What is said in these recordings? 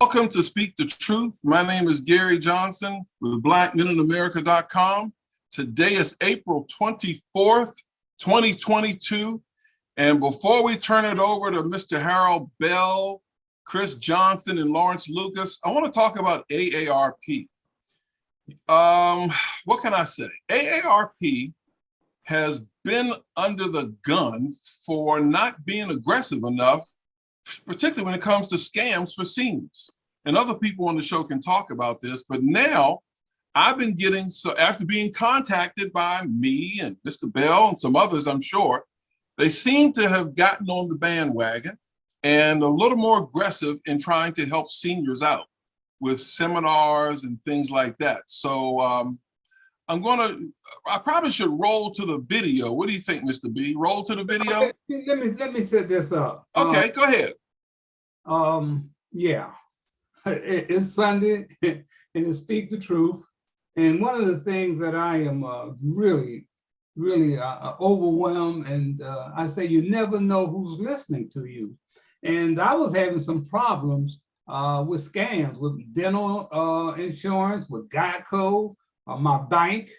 Welcome to Speak the Truth. My name is Gary Johnson with BlackMenInAmerica.com. Today is April 24th, 2022. And before we turn it over to Mr. Harold Bell, Chris Johnson, and Lawrence Lucas, I want to talk about AARP. What can I say? AARP has been under the gun for not being aggressive enough, particularly when it comes to scams for seniors. And other people on the show can talk about this, but now I've been getting, so after being contacted by me and Mr. Bell and some others, I'm sure, they seem to have gotten on the bandwagon and a little more aggressive in trying to help seniors out with seminars and things like that. So I probably should roll to the video. What do you think, Mr. B? Roll to the video? Okay, let me set this up. Okay, go ahead. Yeah, it's Sunday and it's Speak the Truth. And one of the things that I am really overwhelmed, and I say you never know who's listening to you. And I was having some problems with scams, with dental insurance, with Geico, my bank.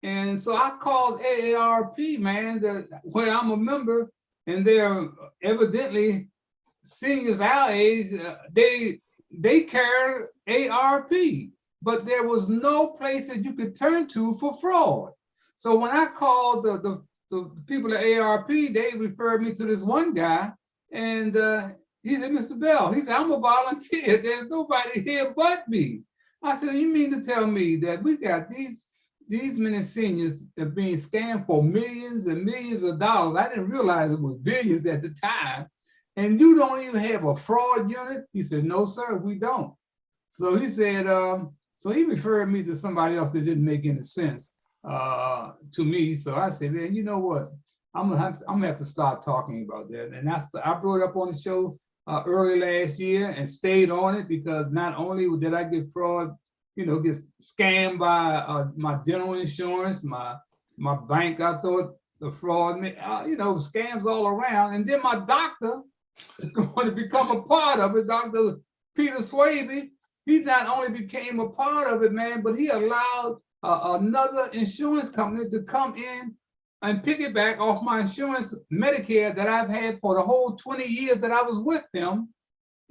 And so I called AARP, man, where I'm a member, and they're evidently seniors our age, they carry AARP, but there was no place that you could turn to for fraud. So when I called the people at AARP, they referred me to this one guy, and he said, Mr. Bell, he said, I'm a volunteer. There's nobody here but me. I said, you mean to tell me that we got these many seniors that are being scammed for millions and millions of dollars? I didn't realize it was billions at the time. And you don't even have a fraud unit? He said, no, sir, we don't. So he said, so he referred me to somebody else that didn't make any sense to me. So I said, man, you know what? I'm gonna have to start talking about that. And I brought it up on the show early last year and stayed on it, because not only did I get fraud, get scammed by my dental insurance, my bank, I thought the fraud, scams all around. And then my doctor is going to become a part of it. Dr. Peter Swaby, he not only became a part of it, man, but he allowed another insurance company to come in and piggyback off my insurance, Medicare, that I've had for the whole 20 years that I was with him.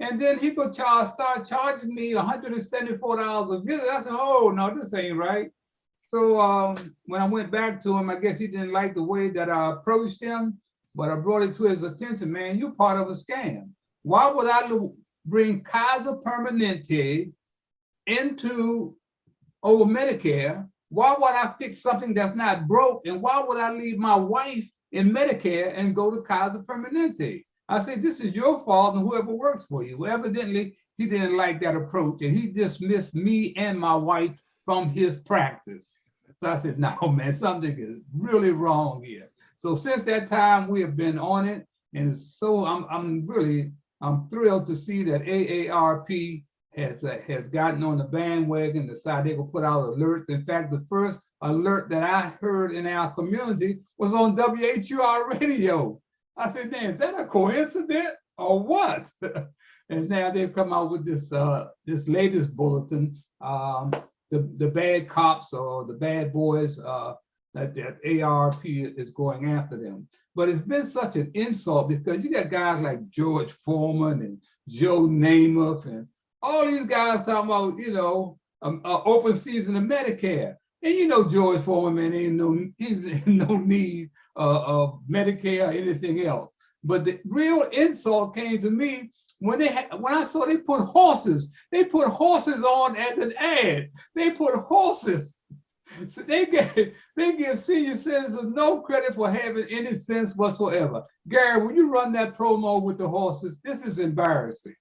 And then he could start charging me $174 a visit. I said, oh, no, this ain't right. So when I went back to him, I guess he didn't like the way that I approached him, but I brought it to his attention, man, you're part of a scam. Why would I bring Kaiser Permanente over Medicare? Why would I fix something that's not broke? And why would I leave my wife in Medicare and go to Kaiser Permanente? I said, this is your fault and whoever works for you. Well, evidently, he didn't like that approach, and he dismissed me and my wife from his practice. So I said, no, man, something is really wrong here. So since that time, we have been on it. And so I'm thrilled to see that AARP has gotten on the bandwagon, decided they will put out alerts. In fact, the first alert that I heard in our community was on WHUR radio. I said, man, is that a coincidence or what? And now they've come out with this latest bulletin, the bad cops or the bad boys, that AARP is going after them. But it's been such an insult, because you got guys like George Foreman and Joe Namath and all these guys talking about, open season of Medicare. And George Foreman, man, he's in no need of Medicare or anything else. But the real insult came to me when I saw they put horses on as an ad. They put horses. So they give senior citizens no credit for having any sense whatsoever. Gary, when you run that promo with the horses, this is embarrassing.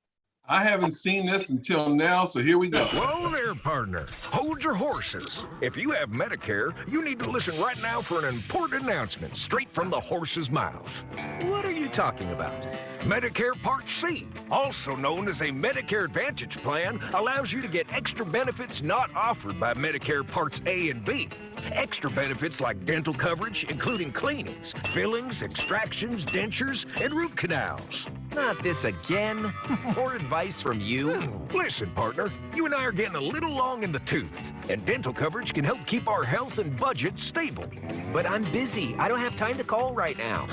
I haven't seen this until now, so here we go. Whoa there, partner. Hold your horses. If you have Medicare, you need to listen right now for an important announcement straight from the horse's mouth. What are you talking about? Medicare Part C, also known as a Medicare Advantage plan, allows you to get extra benefits not offered by Medicare Parts A and B. Extra benefits like dental coverage, including cleanings, fillings, extractions, dentures, and root canals. Not this again. More advice from you? Listen, partner, you and I are getting a little long in the tooth, and dental coverage can help keep our health and budget stable. But I'm busy. I don't have time to call right now.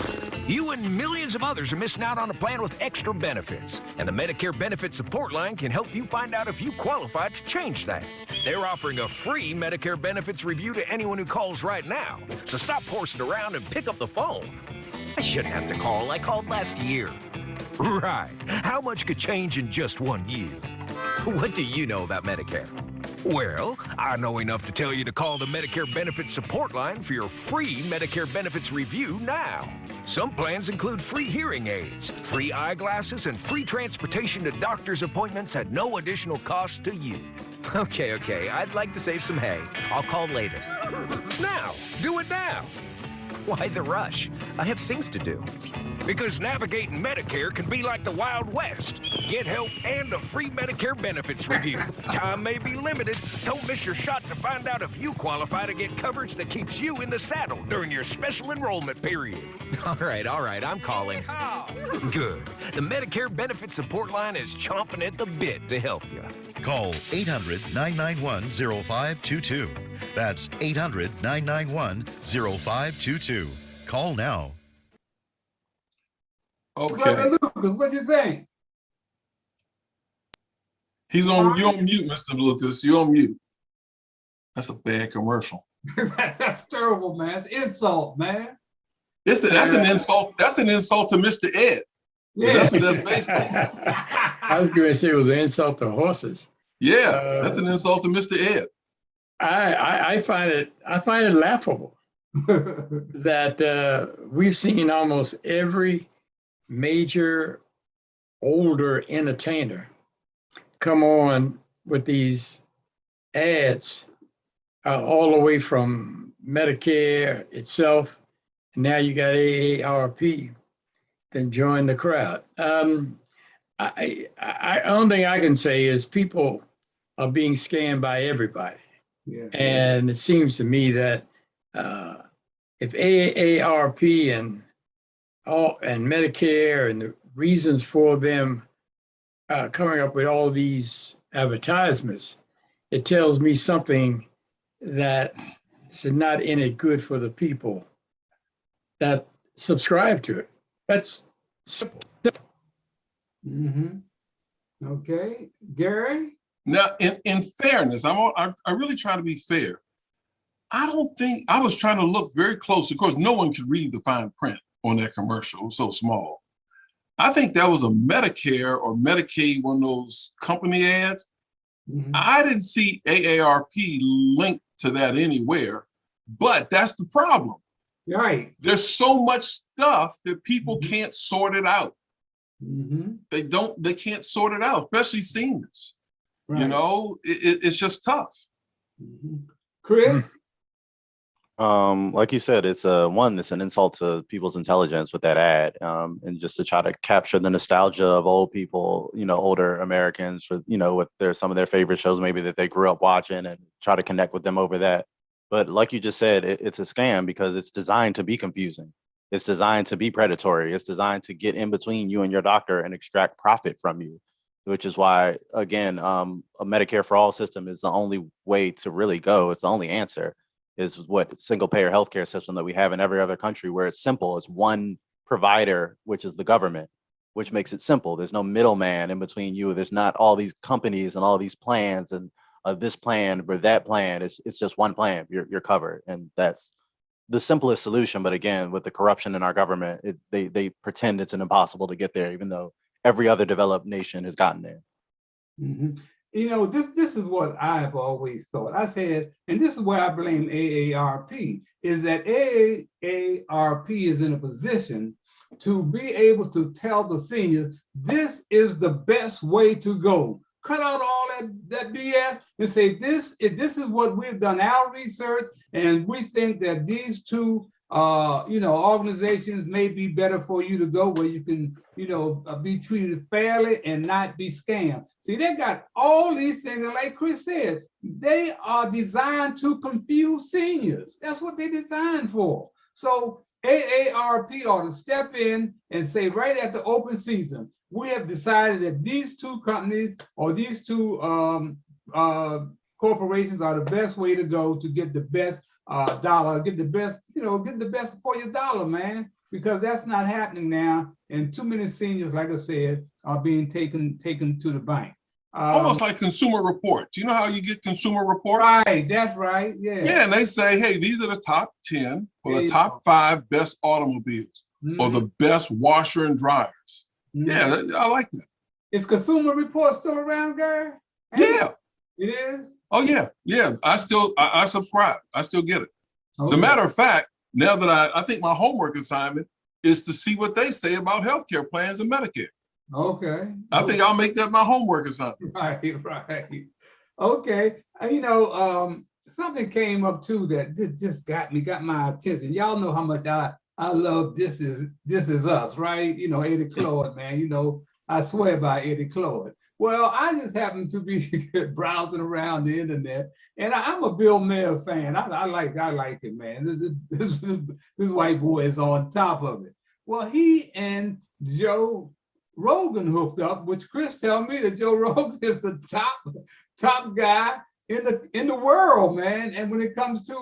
You and millions of others are missing out on a plan with extra benefits, and the Medicare Benefit Support Line can help you find out if you qualify to change that. They're offering a free Medicare benefits review to anyone who calls right now, so stop horsing around and pick up the phone. I shouldn't have to call. I called last year. Right. How much could change in just 1 year? What do you know about Medicare? Well, I know enough to tell you to call the Medicare Benefits Support Line for your free Medicare benefits review now. Some plans include free hearing aids, free eyeglasses, and free transportation to doctor's appointments at no additional cost to you. Okay, I'd like to save some hay. I'll call later. Now, do it now. Why the rush? I have things to do. Because navigating Medicare can be like the Wild West. Get help and a free Medicare benefits review. Time may be limited. Don't miss your shot to find out if you qualify to get coverage that keeps you in the saddle during your special enrollment period. All right, I'm calling. Good. The Medicare Benefit Support Line is chomping at the bit to help you. Call 800-991-0522. That's 800-991-0522. Call now. Okay. Brother Lucas, what do you think? You're on mute, Mr. Lucas. You're on mute. That's a bad commercial. That's terrible, man. It's insult, man. That's an insult. That's an insult to Mr. Ed. Yeah. That's what that's based on. I was going to say it was an insult to horses. Yeah, that's an insult to Mr. Ed. I find it laughable that we've seen almost every major older entertainer come on with these ads all the way from Medicare itself. And now you got AARP, then join the crowd. The only thing I can say is people are being scammed by everybody. Yeah. And it seems to me that if AARP and Medicare and the reasons for them coming up with all these advertisements, it tells me something that is not in it good for the people that subscribe to it. That's simple. Mm-hmm. Okay, Gary? Now, in fairness, I really try to be fair. I don't think, I was trying to look very close. Of course, no one could read the fine print on that commercial. It was so small. I think that was a Medicare or Medicaid, one of those company ads. Mm-hmm. I didn't see AARP linked to that anywhere, but that's the problem. Right. There's so much stuff that people can't sort it out. Mm-hmm. They can't sort it out, especially seniors. Right. You know, it's just tough. Mm-hmm. Chris? Like you said, it's an insult to people's intelligence with that ad, and just to try to capture the nostalgia of old people, older Americans for, with some of their favorite shows maybe that they grew up watching, and try to connect with them over that. But like you just said, it's a scam because it's designed to be confusing. It's designed to be predatory. It's designed to get in between you and your doctor and extract profit from you, which is why, again, a Medicare for All system is the only way to really go. It's the only answer. Is what single payer healthcare system that we have in every other country, where it's simple. It's one provider, which is the government, which makes it simple. There's no middleman in between you. There's not all these companies and all these plans and this plan or that plan. It's just one plan. You're covered, and that's the simplest solution. But again, with the corruption in our government, they pretend it's impossible to get there, even though every other developed nation has gotten there. Mm-hmm. This is what I've always thought. I said, and this is where I blame AARP, is that AARP is in a position to be able to tell the seniors, this is the best way to go. Cut out all that BS and say, this is what we've done our research, and we think that these two organizations may be better for you to go, where you can, be treated fairly and not be scammed. See, they got all these things, and like Chris said, they are designed to confuse seniors. That's what they're designed for. So AARP ought to step in and say right at the open season, we have decided that these two companies or these two corporations are the best way to go to get the best dollar, get the best, get the best for your dollar, man. Because that's not happening now, and too many seniors, like I said, are being taken to the bank. Almost like Consumer Reports. You know how you get Consumer Reports? Right, that's right. Yeah. Yeah, and they say, hey, these are the top 10 or There the you top go. 5 best automobiles or Mhm. the best washer and dryers. Mhm. Yeah, I like that. Is Consumer Report still around, Gary? Yeah. It is? Oh, yeah. Yeah. I subscribe. I still get it. As a Okay. matter of fact, now that I think my homework assignment is to see what they say about healthcare plans and Medicare. Okay. I think I'll make that my homework assignment. Right. Okay. Something came up too that just got my attention. Y'all know how much I love This Is Us, right? Eddie Claude, man. I swear by Eddie Claude. Well, I just happened to be browsing around the internet, and I'm a Bill Maher fan. I like it, man. This white boy is on top of it. Well, he and Joe Rogan hooked up, which Chris tell me that Joe Rogan is the top guy in the world, man. And when it comes to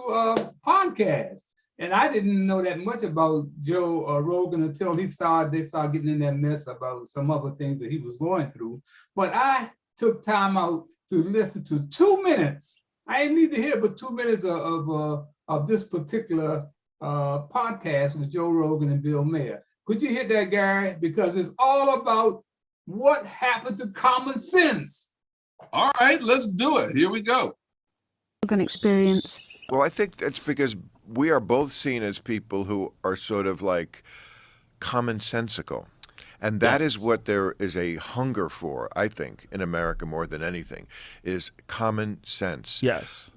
podcasts, and I didn't know that much about Joe Rogan until they started getting in that mess about some other things that he was going through. But I took time out to listen to 2 minutes. I didn't need to hear but 2 minutes of this particular podcast with Joe Rogan and Bill Maher. Could you hit that, Gary? Because it's all about what happened to common sense. All right, let's do it. Here we go. An experience. Well, I think that's because we are both seen as people who are sort of like commonsensical. And that is what there is a hunger for, I think, in America more than anything, is common sense. Yes.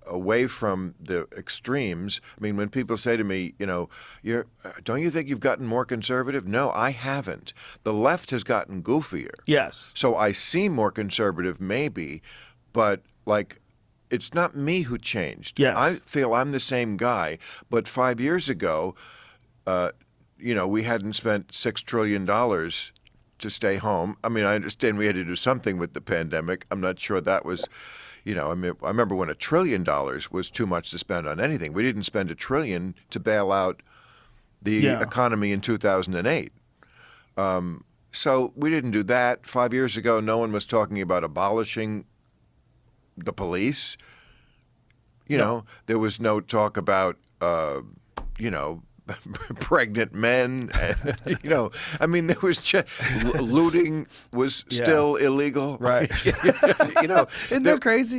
Away from the extremes. I mean, when people say to me, don't you think you've gotten more conservative? No, I haven't. The left has gotten goofier. Yes. So I seem more conservative, maybe, but it's not me who changed. Yes. I feel I'm the same guy, but 5 years ago, we hadn't spent $6 trillion to stay home. I mean, I understand we had to do something with the pandemic. I'm not sure that was, I remember when $1 trillion was too much to spend on anything. We didn't spend $1 trillion to bail out the economy in 2008. So we didn't do that. 5 years ago, no one was talking about abolishing the police. There was no talk about, pregnant men. I mean, there was just looting was still illegal. Right. Isn't that crazy?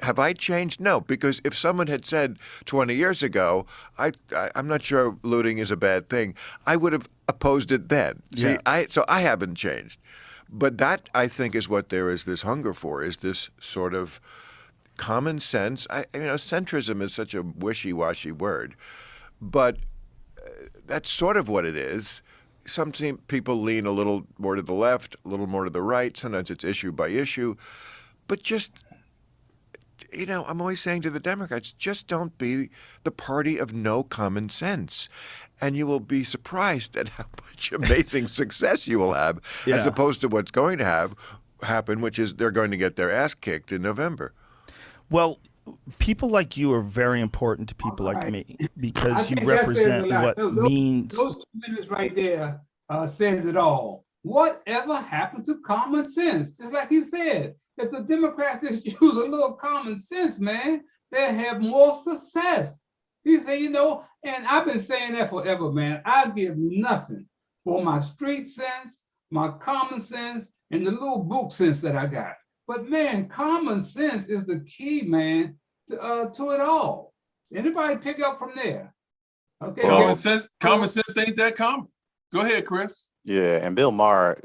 Have I changed? No, because if someone had said 20 years ago, I'm not sure looting is a bad thing, I would have opposed it then. Yeah. So I haven't changed. But that, I think, is what there is this hunger for, is this sort of common sense. Centrism is such a wishy-washy word, but that's sort of what it is. Some people lean a little more to the left, a little more to the right. Sometimes it's issue by issue. But just, I'm always saying to the Democrats, just don't be the party of no common sense. And you will be surprised at how much amazing success you will have, as opposed to what's going to happen, which is they're going to get their ass kicked in November. Well, people like you are very important to people like me because you represent what means. Those 2 minutes right there says it all. Whatever happened to common sense? Just like he said, if the Democrats just use a little common sense, man, they'll have more success. He said, and I've been saying that forever, man. I give nothing for my street sense, my common sense, and the little book sense that I got. But man, common sense is the key, man, to it all. Anybody pick up from there? Okay. Common sense ain't that common. Go ahead, Chris. Yeah, and Bill Maher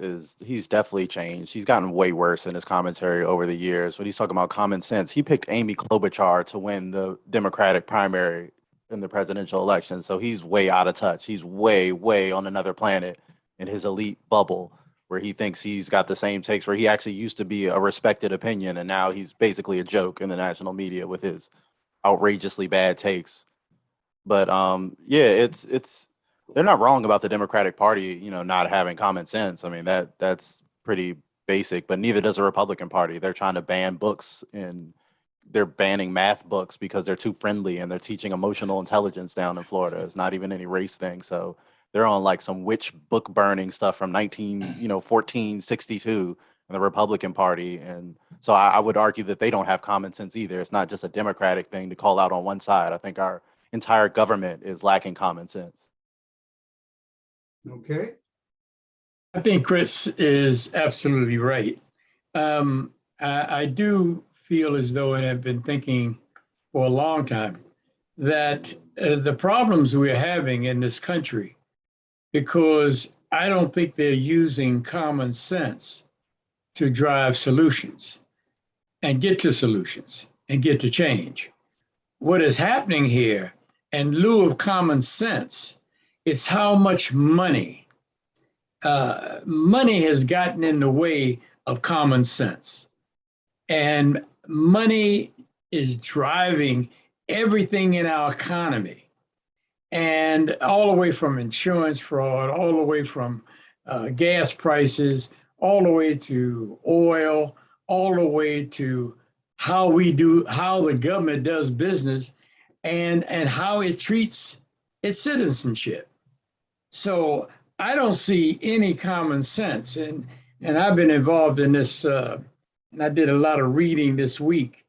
he's definitely changed. He's gotten way worse in his commentary over the years. When he's talking about common sense, he picked Amy Klobuchar to win the Democratic primary in the presidential election. So he's way out of touch. He's way, way on another planet in his elite bubble, where he thinks he's got the same takes, where he actually used to be a respected opinion, and now he's basically a joke in the national media with his outrageously bad takes. But yeah, it's they're not wrong about the Democratic Party, not having common sense. I mean, that's pretty basic, but neither does the Republican Party. They're trying to ban books, and they're banning math books because they're too friendly, and they're teaching emotional intelligence down in Florida. It's not even any race thing. So they're on like some witch book burning stuff from 1462 in the Republican Party. And so I would argue that they don't have common sense either. It's not just a Democratic thing to call out on one side. I think our entire government is lacking common sense. Okay. I think Chris is absolutely right. I do feel as though, and I've been thinking for a long time, that the problems we're having in this country, because I don't think they're using common sense to drive solutions and get to solutions and get to change. What is happening here, in lieu of common sense, it's how much money has gotten in the way of common sense. And money is driving everything in our economy. And all the way from insurance fraud, all the way from gas prices, all the way to oil, all the way to how the government does business, and how it treats its citizenship. So I don't see any common sense. And I've been involved in this, and I did a lot of reading this week,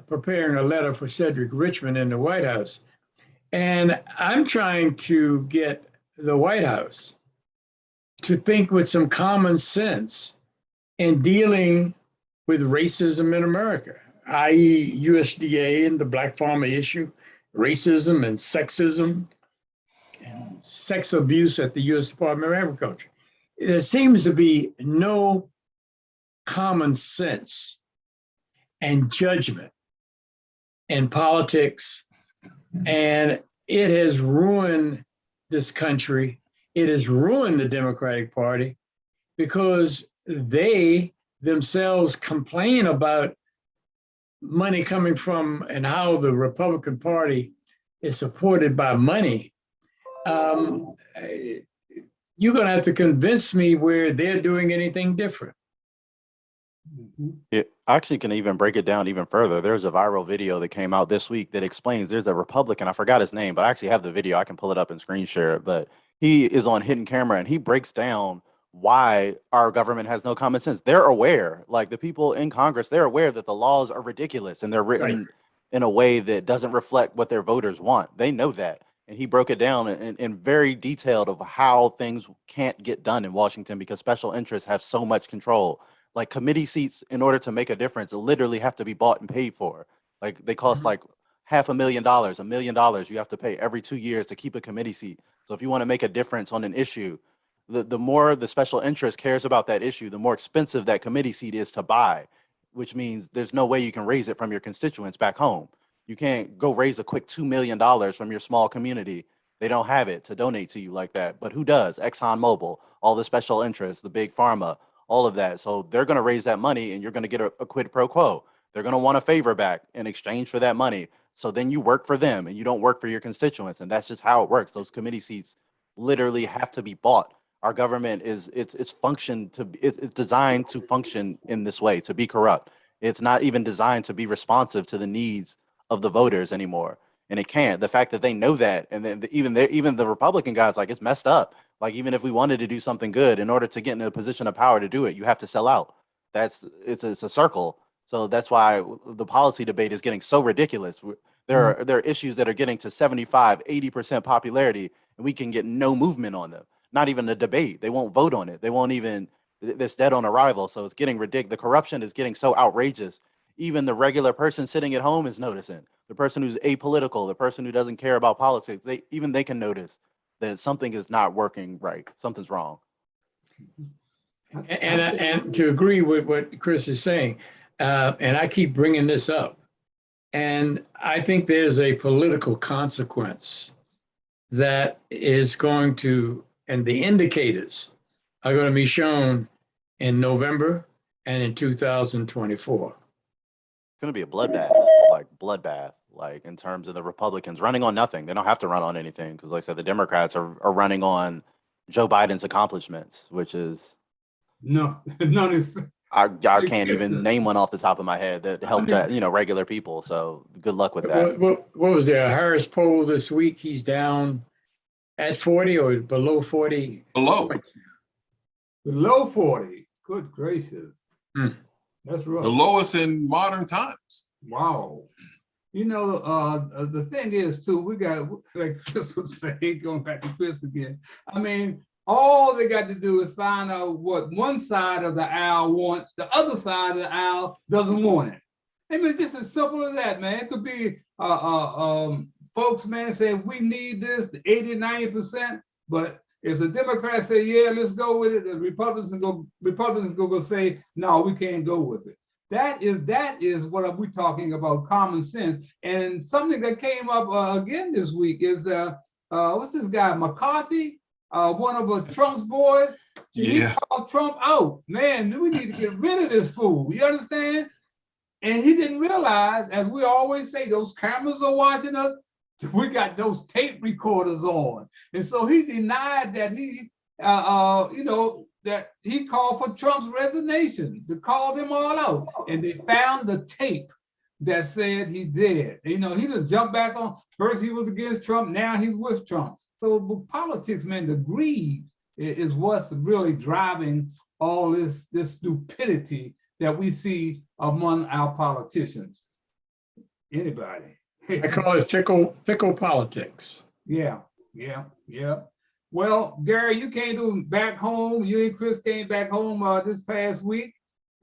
preparing a letter for Cedric Richmond in the White House. And I'm trying to get the White House to think with some common sense in dealing with racism in America, i.e. USDA and the Black farmer issue, racism and sexism, and sex abuse at the U.S. Department of Agriculture. There seems to be no common sense and judgment in politics, and it has ruined this country. It has ruined the Democratic Party because they themselves complain about money coming from and how the Republican Party is supported by money. You're going to have to convince me where they're doing anything different. It actually can even break it down even further. There's a viral video that came out this week that explains there's a Republican, I forgot his name, but I actually have the video. I can pull it up and screen share it. But he is on hidden camera and he breaks down why our government has no common sense. They're aware, like the people in Congress, they're aware that the laws are ridiculous and they're written in a way that doesn't reflect what their voters want. They know that. And he broke it down in very detailed of how things can't get done in Washington because special interests have so much control. Like committee seats, in order to make a difference, literally have to be bought and paid for. Like they cost like $500,000, $1 million you have to pay every 2 years to keep a committee seat. So if you want to make a difference on an issue, the more the special interest cares about that issue, the more expensive that committee seat is to buy, which means there's no way you can raise it from your constituents back home. You can't go raise a quick $2 million from your small community. They don't have it to donate to you like that. But who does? ExxonMobil, all the special interests, the big pharma, all of that. So they're going to raise that money and you're going to get a quid pro quo. They're going to want a favor back in exchange for that money. So then you work for them and you don't work for your constituents. And that's just how it works. Those committee seats literally have to be bought. Our government it's designed to function in this way, to be corrupt. It's not even designed to be responsive to the needs of the voters anymore. And it can't. The fact that they know that, and then even the Republican guys, like, it's messed up. Like, even if we wanted to do something good, in order to get in a position of power to do it, you have to sell out. It's a circle. So that's why the policy debate is getting so ridiculous. There are issues that are getting to 75, 80% popularity, and we can get no movement on them. Not even a debate. They won't vote on it. They won't even, it's dead on arrival. So it's getting ridiculous. The corruption is getting so outrageous. Even the regular person sitting at home is noticing. The person who's apolitical, the person who doesn't care about politics, they can notice that something is not working right. Something's wrong. And to agree with what Chris is saying, and I keep bringing this up, and I think there's a political consequence that is going to, and the indicators are going to be shown in November and in 2024. It's going to be a bloodbath, like bloodbath. like in terms of the Republicans running on nothing. They don't have to run on anything because, like I said, the Democrats are running on Joe Biden's accomplishments, which is no, none is. I can't even name one off the top of my head that helped regular people. So good luck with that. What was there? A Harris poll this week? He's down at 40 or below 40? Below 40. Good gracious. That's rough. The lowest in modern times. Wow. You know, the thing is too, we got, like Chris was saying, going back to Chris again. I mean, all they got to do is find out what one side of the aisle wants, the other side of the aisle doesn't want it. I mean, it's just as simple as that, man. It could be folks, man, saying we need this, the 80, 90%, but if the Democrats say, yeah, let's go with it, the Republicans go say, no, we can't go with it. That is what we're talking about, common sense. And something that came up again this week is, what's this guy, McCarthy? One of Trump's boys, he called Trump out. Man, we need to get rid of this fool. You understand? And he didn't realize, as we always say, those cameras are watching us. We got those tape recorders on. And so he denied that he, that he called for Trump's resignation, to call them all out. And they found the tape that said he did. You know, he just jumped back on. First he was against Trump, now he's with Trump. So politics, man, the greed is what's really driving all this stupidity that we see among our politicians. Anybody? I call it fickle politics. Yeah. Well, Gary, you came back home. You and Chris came back home this past week,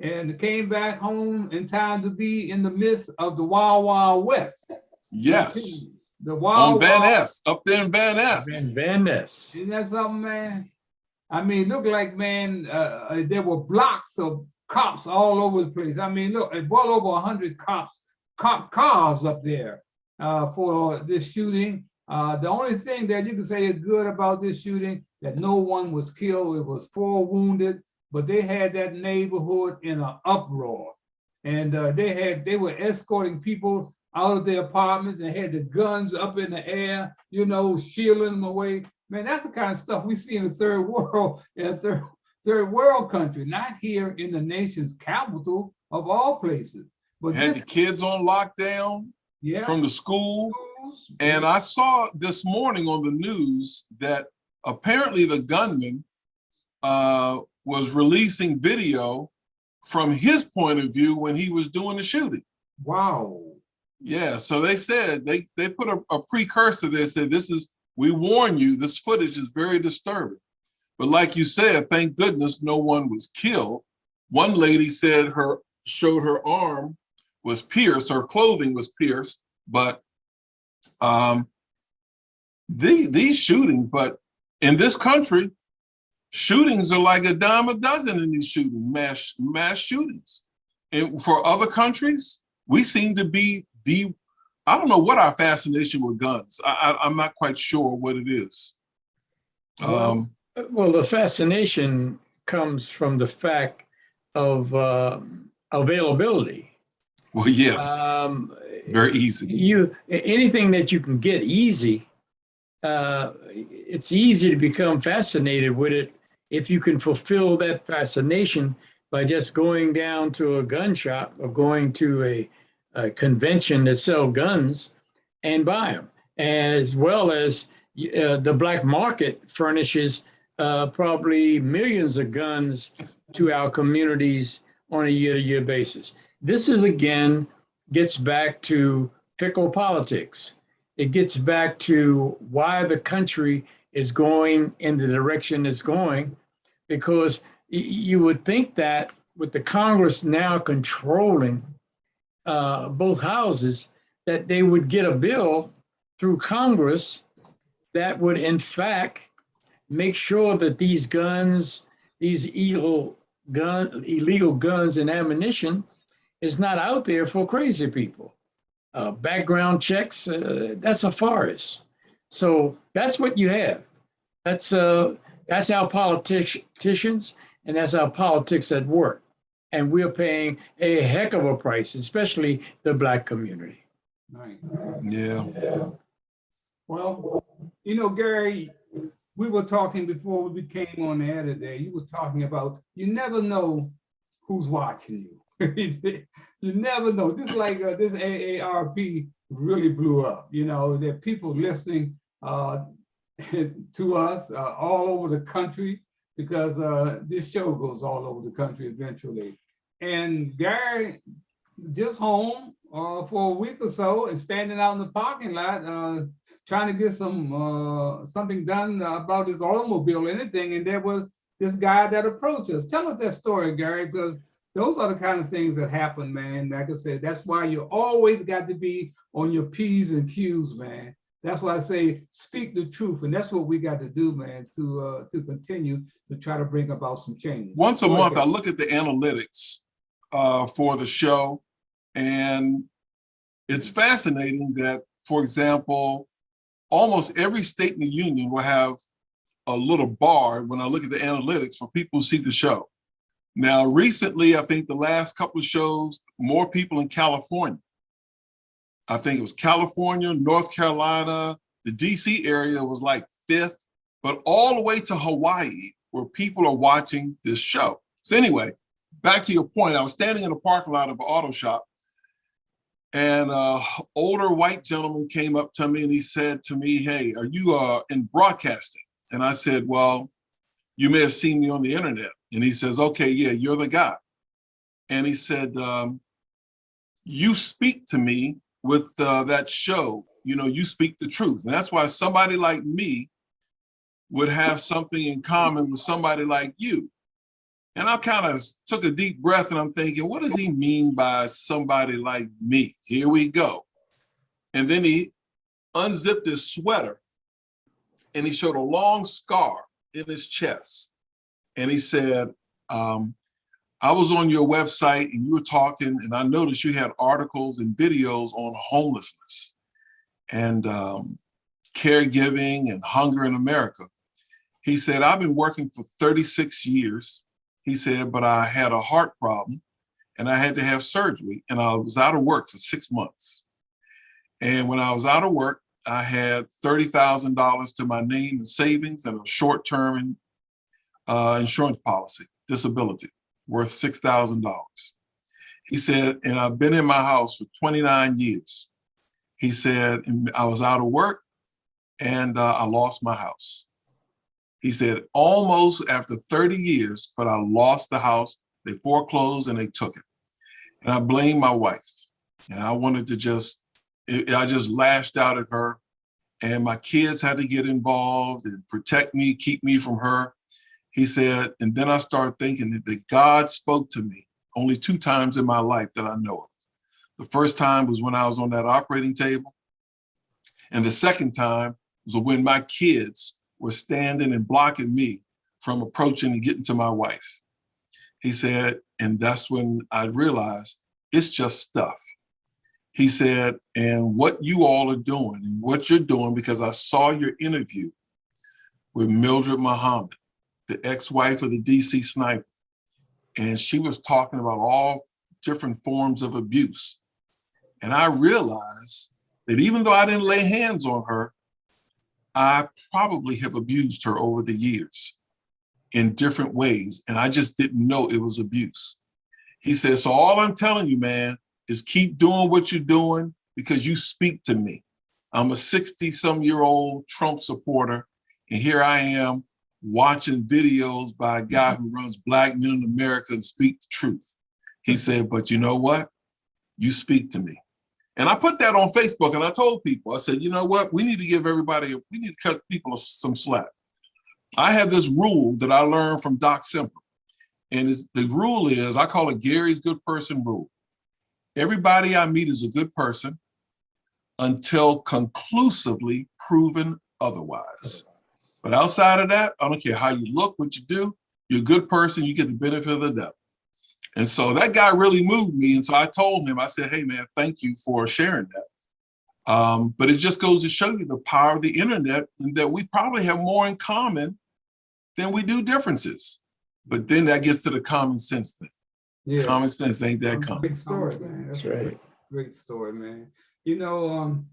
and came back home in time to be in the midst of the Wild Wild West. Yes. The Wild on Van Ness, up there in Van Ness. Van Ness. Isn't that something, man? I mean, look like, man, there were blocks of cops all over the place. I mean, look, well over 100 cop cars up there for this shooting. The only thing that you can say is good about this shooting, that no one was killed. It was 4 wounded, but they had that neighborhood in an uproar. And they were escorting people out of their apartments and had the guns up in the air, shielding them away. Man, that's the kind of stuff we see in the third world, in a third world country, not here in the nation's capital of all places. But had the kids on lockdown from the school. And I saw this morning on the news that apparently the gunman was releasing video from his point of view when he was doing the shooting. Wow. Yeah, so they said, they put a precursor there, said, we warn you, this footage is very disturbing. But like you said, thank goodness no one was killed. One lady said showed her arm was pierced, her clothing was pierced, but these shootings, but in this country, shootings are like a dime a dozen in these shootings, mass shootings. And for other countries, we seem to be I don't know what our fascination with guns. I'm not quite sure what it is. Well, the fascination comes from the fact of availability. Well, yes, very easy. Anything that you can get easy, it's easy to become fascinated with it if you can fulfill that fascination by just going down to a gun shop or going to a convention that sell guns and buy them, as well as the black market furnishes probably millions of guns to our communities on a year-to-year basis. This again gets back to fickle politics. It gets back to why the country is going in the direction it's going, because you would think that with the Congress now controlling both houses, that they would get a bill through Congress that would in fact make sure that these guns, these illegal guns and ammunition is not out there for crazy people. Background checks, that's a farce. So that's what you have. That's our politicians, and that's our politics at work. And we're paying a heck of a price, especially the Black community. Right. Yeah. Well, you know, Gary, we were talking before we came on the air today. You were talking about you never know who's watching you. You never know. Just like this AARP really blew up. You know, there are people listening to us all over the country because this show goes all over the country eventually. And Gary just home for a week or so and standing out in the parking lot trying to get something done about his automobile or anything. And there was this guy that approached us. Tell us that story, Gary, because those are the kind of things that happen, man. Like I said, that's why you always got to be on your P's and Q's, man. That's why I say speak the truth. And that's what we got to do, man, to continue to try to bring about some change. Once a month, I look at the analytics for the show. And it's fascinating that, for example, almost every state in the union will have a little bar when I look at the analytics for people who see the show. Now, recently, I think the last couple of shows, more people in California. I think it was California, North Carolina, the DC area was like 5th, but all the way to Hawaii, where people are watching this show. So anyway, back to your point, I was standing in the parking lot of an auto shop, and an older white gentleman came up to me and he said to me, "Hey, are you in broadcasting?" And I said, "Well, you may have seen me on the internet." And he says, "Okay, yeah, you're the guy." And he said, "You speak to me with that show, you know, you speak the truth." And that's why somebody like me would have something in common with somebody like you. And I kind of took a deep breath and I'm thinking, what does he mean by somebody like me? Here we go. And then he unzipped his sweater and he showed a long scar in his chest. And he said, "I was on your website and you were talking and I noticed you had articles and videos on homelessness and caregiving and hunger in America." He said, "I've been working for 36 years. He said, but I had a heart problem and I had to have surgery and I was out of work for 6 months. And when I was out of work, I had $30,000 to my name in savings and a short-term insurance policy, disability, worth $6,000. He said, and I've been in my house for 29 years. He said, and I was out of work and I lost my house. He said, almost after 30 years, but I lost the house. They foreclosed and they took it. And I blamed my wife. And I wanted to I just lashed out at her. And my kids had to get involved and protect me, keep me from her. He said, and then I started thinking that God spoke to me only 2 times in my life that I know of. The first time was when I was on that operating table. And the second time was when my kids were standing and blocking me from approaching and getting to my wife. He said, and that's when I realized it's just stuff. He said, and what you all are doing and what you're doing, because I saw your interview with Mildred Muhammad, the ex-wife of the DC sniper, and she was talking about all different forms of abuse. And I realized that even though I didn't lay hands on her, I probably have abused her over the years in different ways. And I just didn't know it was abuse. He said, so all I'm telling you, man, is keep doing what you're doing because you speak to me. I'm a 60-some-year-old Trump supporter. And here I am watching videos by a guy who runs Black Men in America and speak the truth. He said, but you know what? You speak to me. And I put that on Facebook and I told people, I said, you know what? We need to give everybody, we need to cut people some slack. I have this rule that I learned from Doc Semper. And the rule is, I call it Gary's good person rule. Everybody I meet is a good person until conclusively proven otherwise. But outside of that, I don't care how you look, what you do, you're a good person, you get the benefit of the doubt. And so that guy really moved me. And so I told him, I said, hey man, thank you for sharing that. But it just goes to show you the power of the internet and that we probably have more in common than we do differences. But then that gets to the common sense thing. Yeah. Common sense ain't that common. Great story, man. That's right. Great story, man. You know,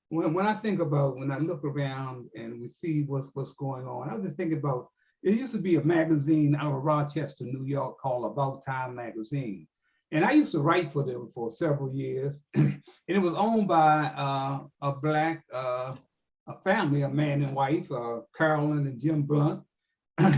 when I think about, when I look around and we see what's going on, I was just thinking about, there used to be a magazine out of Rochester, New York called About Time Magazine. And I used to write for them for several years. And it was owned by a Black a family, a man and wife, Carolyn and Jim Blunt.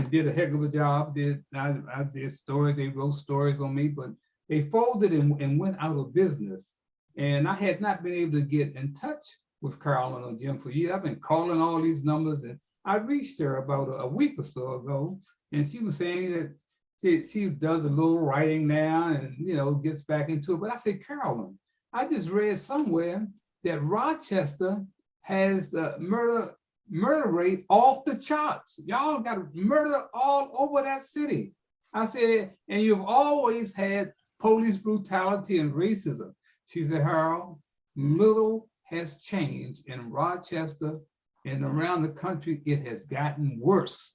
Did a heck of a job. I did stories, they wrote stories on me, but they folded and went out of business. And I had not been able to get in touch with Carolyn or Jim for years. I've been calling all these numbers, and I reached her about a week or so ago, and she was saying that she does a little writing now and, you know, gets back into it. But I said, Carolyn, I just read somewhere that Rochester has a murder rate off the charts. Y'all got murder all over that city. I said, and you've always had police brutality and racism. She said, Harold, little has changed in Rochester and around the country. It has gotten worse.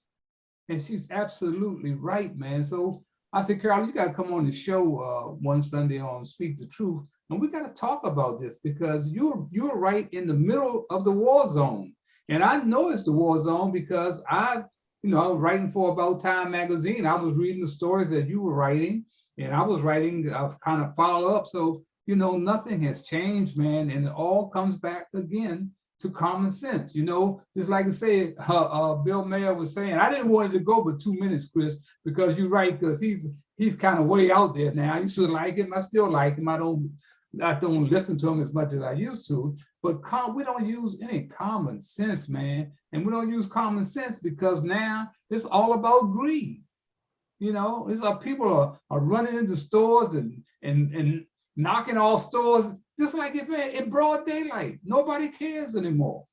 And she's absolutely right, man. So I said, Carol, you got to come on the show one Sunday on Speak the Truth. And we got to talk about this, because you're right in the middle of the war zone. And I know it's the war zone because I was writing for About Time magazine. I was reading the stories that you were writing, and I was writing kind of follow up. So, you know, nothing has changed, man. And it all comes back again to common sense. You know, just like I said, Bill Mayer was saying, I didn't want it to go but 2 minutes, Chris, because you're right, because he's kind of way out there now. I used to like him. I still like him. I don't listen to him as much as I used to, but we don't use any common sense, man. And we don't use common sense because now it's all about greed. You know, it's like people are running into stores and knocking all stores, just like in broad daylight. Nobody cares anymore.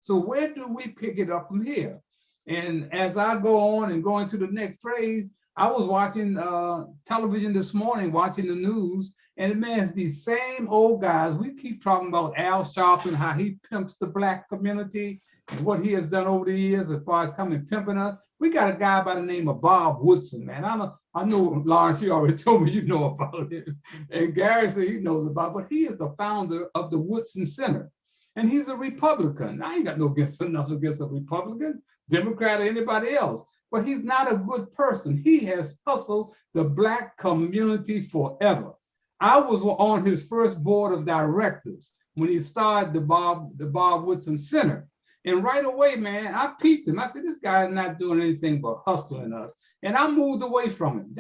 So where do we pick it up from here? And as I go on and go into the next phrase, I was watching television this morning, watching the news, and it man, it's these same old guys. We keep talking about Al Sharpton, how he pimps the Black community and what he has done over the years as far as coming pimping us. We got a guy by the name of Bob Woodson, man. I know, Lawrence, you already told me you know about it. And Gary said he knows about it, but he is the founder of the Woodson Center. And he's a Republican. I ain't got nothing against a Republican, Democrat, or anybody else. But he's not a good person. He has hustled the Black community forever. I was on his first board of directors when he started the Bob Woodson Center. And right away, man, I peeped him. I said, this guy is not doing anything but hustling us. And I moved away from him.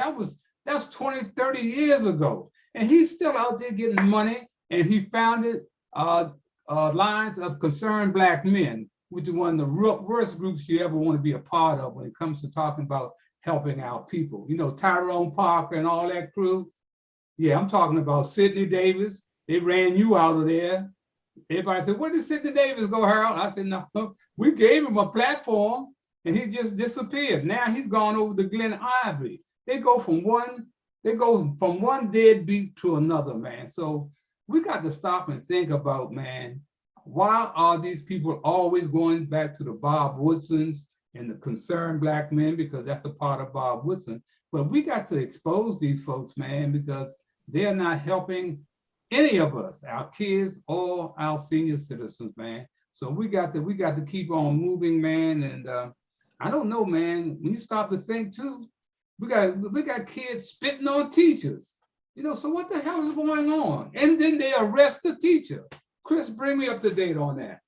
That's 20, 30 years ago. And he's still out there getting money. And he founded Lines of Concerned Black Men, which is one of the worst groups you ever want to be a part of when it comes to talking about helping out people. You know, Tyrone Parker and all that crew. Yeah, I'm talking about Sidney Davis. They ran you out of there. Everybody said, where did Sidney Davis go, Harold? I said, no, we gave him a platform and he just disappeared. Now he's gone over to Glen Ivory. They go from one deadbeat to another, man. So we got to stop and think about, man, why are these people always going back to the Bob Woodsons and the Concerned Black Men, because that's a part of Bob Woodson. But we got to expose these folks, man, because they're not helping any of us, our kids or our senior citizens, man. So we got to keep on moving, man. And I don't know, man, when you stop to think too, we got kids spitting on teachers. You know, so what the hell is going on? And then they arrest the teacher. Chris, bring me up to date on that.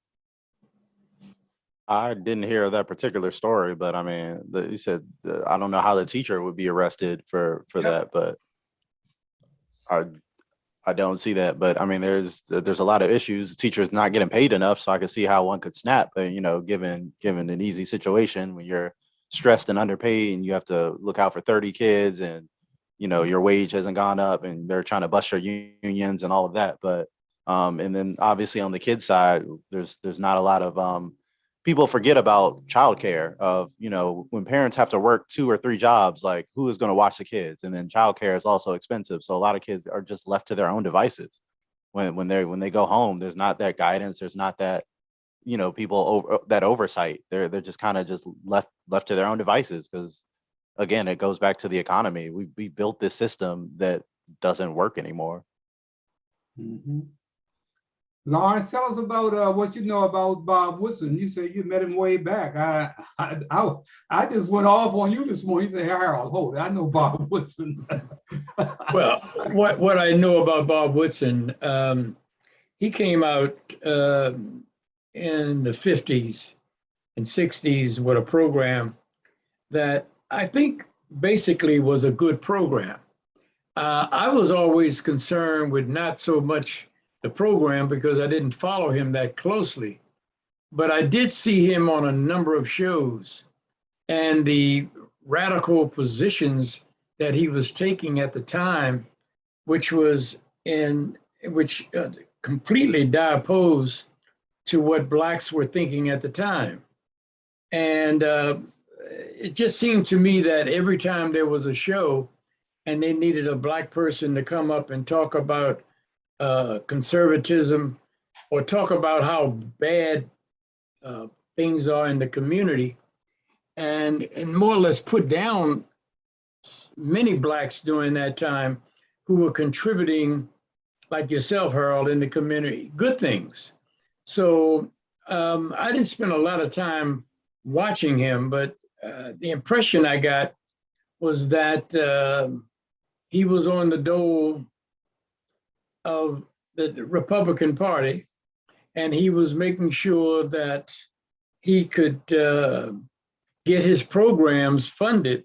I didn't hear that particular story, but I mean, you said, I don't know how the teacher would be arrested for that, but I don't see that. But I mean, there's a lot of issues. Teachers not getting paid enough, so I could see how one could snap. But you know, given an easy situation when you're stressed and underpaid, and you have to look out for 30 kids, and you know your wage hasn't gone up, and they're trying to bust your unions and all of that. But and then obviously on the kid side, there's not a lot of people forget about childcare. Of, you know, when parents have to work 2 or 3 jobs, like who is going to watch the kids? And then childcare is also expensive, so a lot of kids are just left to their own devices when they go home. There's not that guidance. There's not that, you know, that oversight. They're just kind of just left to their own devices, because again, it goes back to the economy. We built this system that doesn't work anymore. Mm-hmm. Lawrence, tell us about what you know about Bob Woodson. You said you met him way back. I just went off on you this morning. You said, Harold, hold it, I know Bob Woodson. Well, what I know about Bob Woodson, he came out in the 50s and 60s with a program that I think basically was a good program. I was always concerned with not so much the program because I didn't follow him that closely, but I did see him on a number of shows, and the radical positions that he was taking at the time, which completely diopposed to what Blacks were thinking at the time. And it just seemed to me that every time there was a show and they needed a Black person to come up and talk about conservatism or talk about how bad things are in the community, and more or less put down many Blacks during that time who were contributing, like yourself, Harold, in the community, good things. So I didn't spend a lot of time watching him, but the impression I got was that he was on the dole of the Republican Party, and he was making sure that he could get his programs funded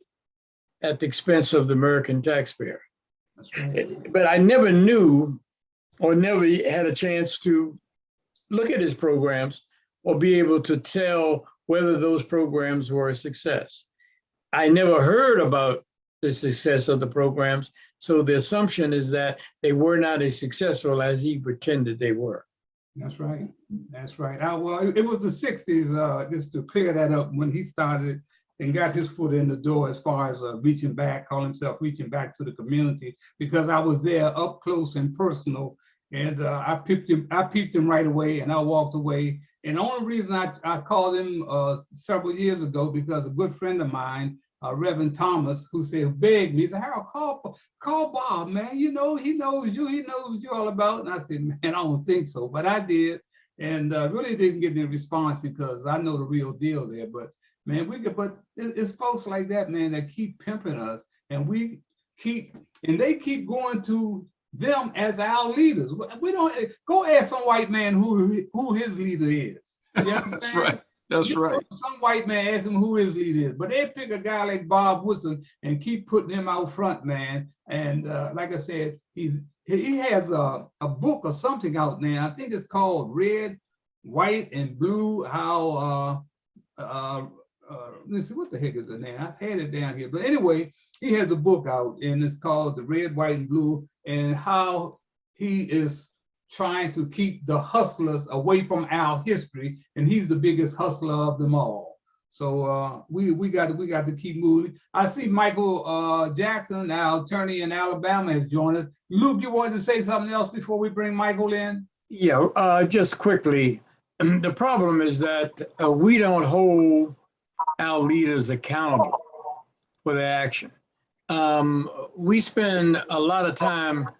at the expense of the American taxpayer. That's right. But I never knew or never had a chance to look at his programs or be able to tell whether those programs were a success. I never heard about the success of the programs, so the assumption is that they were not as successful as he pretended they were. That's right. That's right. Well, it was the 60s, just to clear that up, when he started and got his foot in the door as far as reaching back, call himself reaching back to the community, because I was there up close and personal, and I peeped him right away, and I walked away. And the only reason I called him several years ago, because a good friend of mine, Reverend Thomas, who said, begged me, he said, Harold, call Bob, man. You know, he knows you all about. And I said, man, I don't think so, but I did. And really didn't get any response because I know the real deal there. But man, it's folks like that, man, that keep pimping us, and they keep going to them as our leaders. We don't go ask some white man who his leader is. You understand? That's right. That's right. Some white man ask him who his leader is, but they pick a guy like Bob Woodson and keep putting him out front, man. And like I said, he has a book or something out there. I think it's called Red, White, and Blue. How let's see, what the heck is the name? I've had it down here. But anyway, he has a book out, and it's called The Red, White, and Blue, and how he is trying to keep the hustlers away from our history, and he's the biggest hustler of them all. So we got to keep moving. I see Michael Jackson, our attorney in Alabama, has joined us. Luke, you wanted to say something else before we bring Michael in? Yeah, just quickly. The problem is that we don't hold our leaders accountable for their action. We spend a lot of time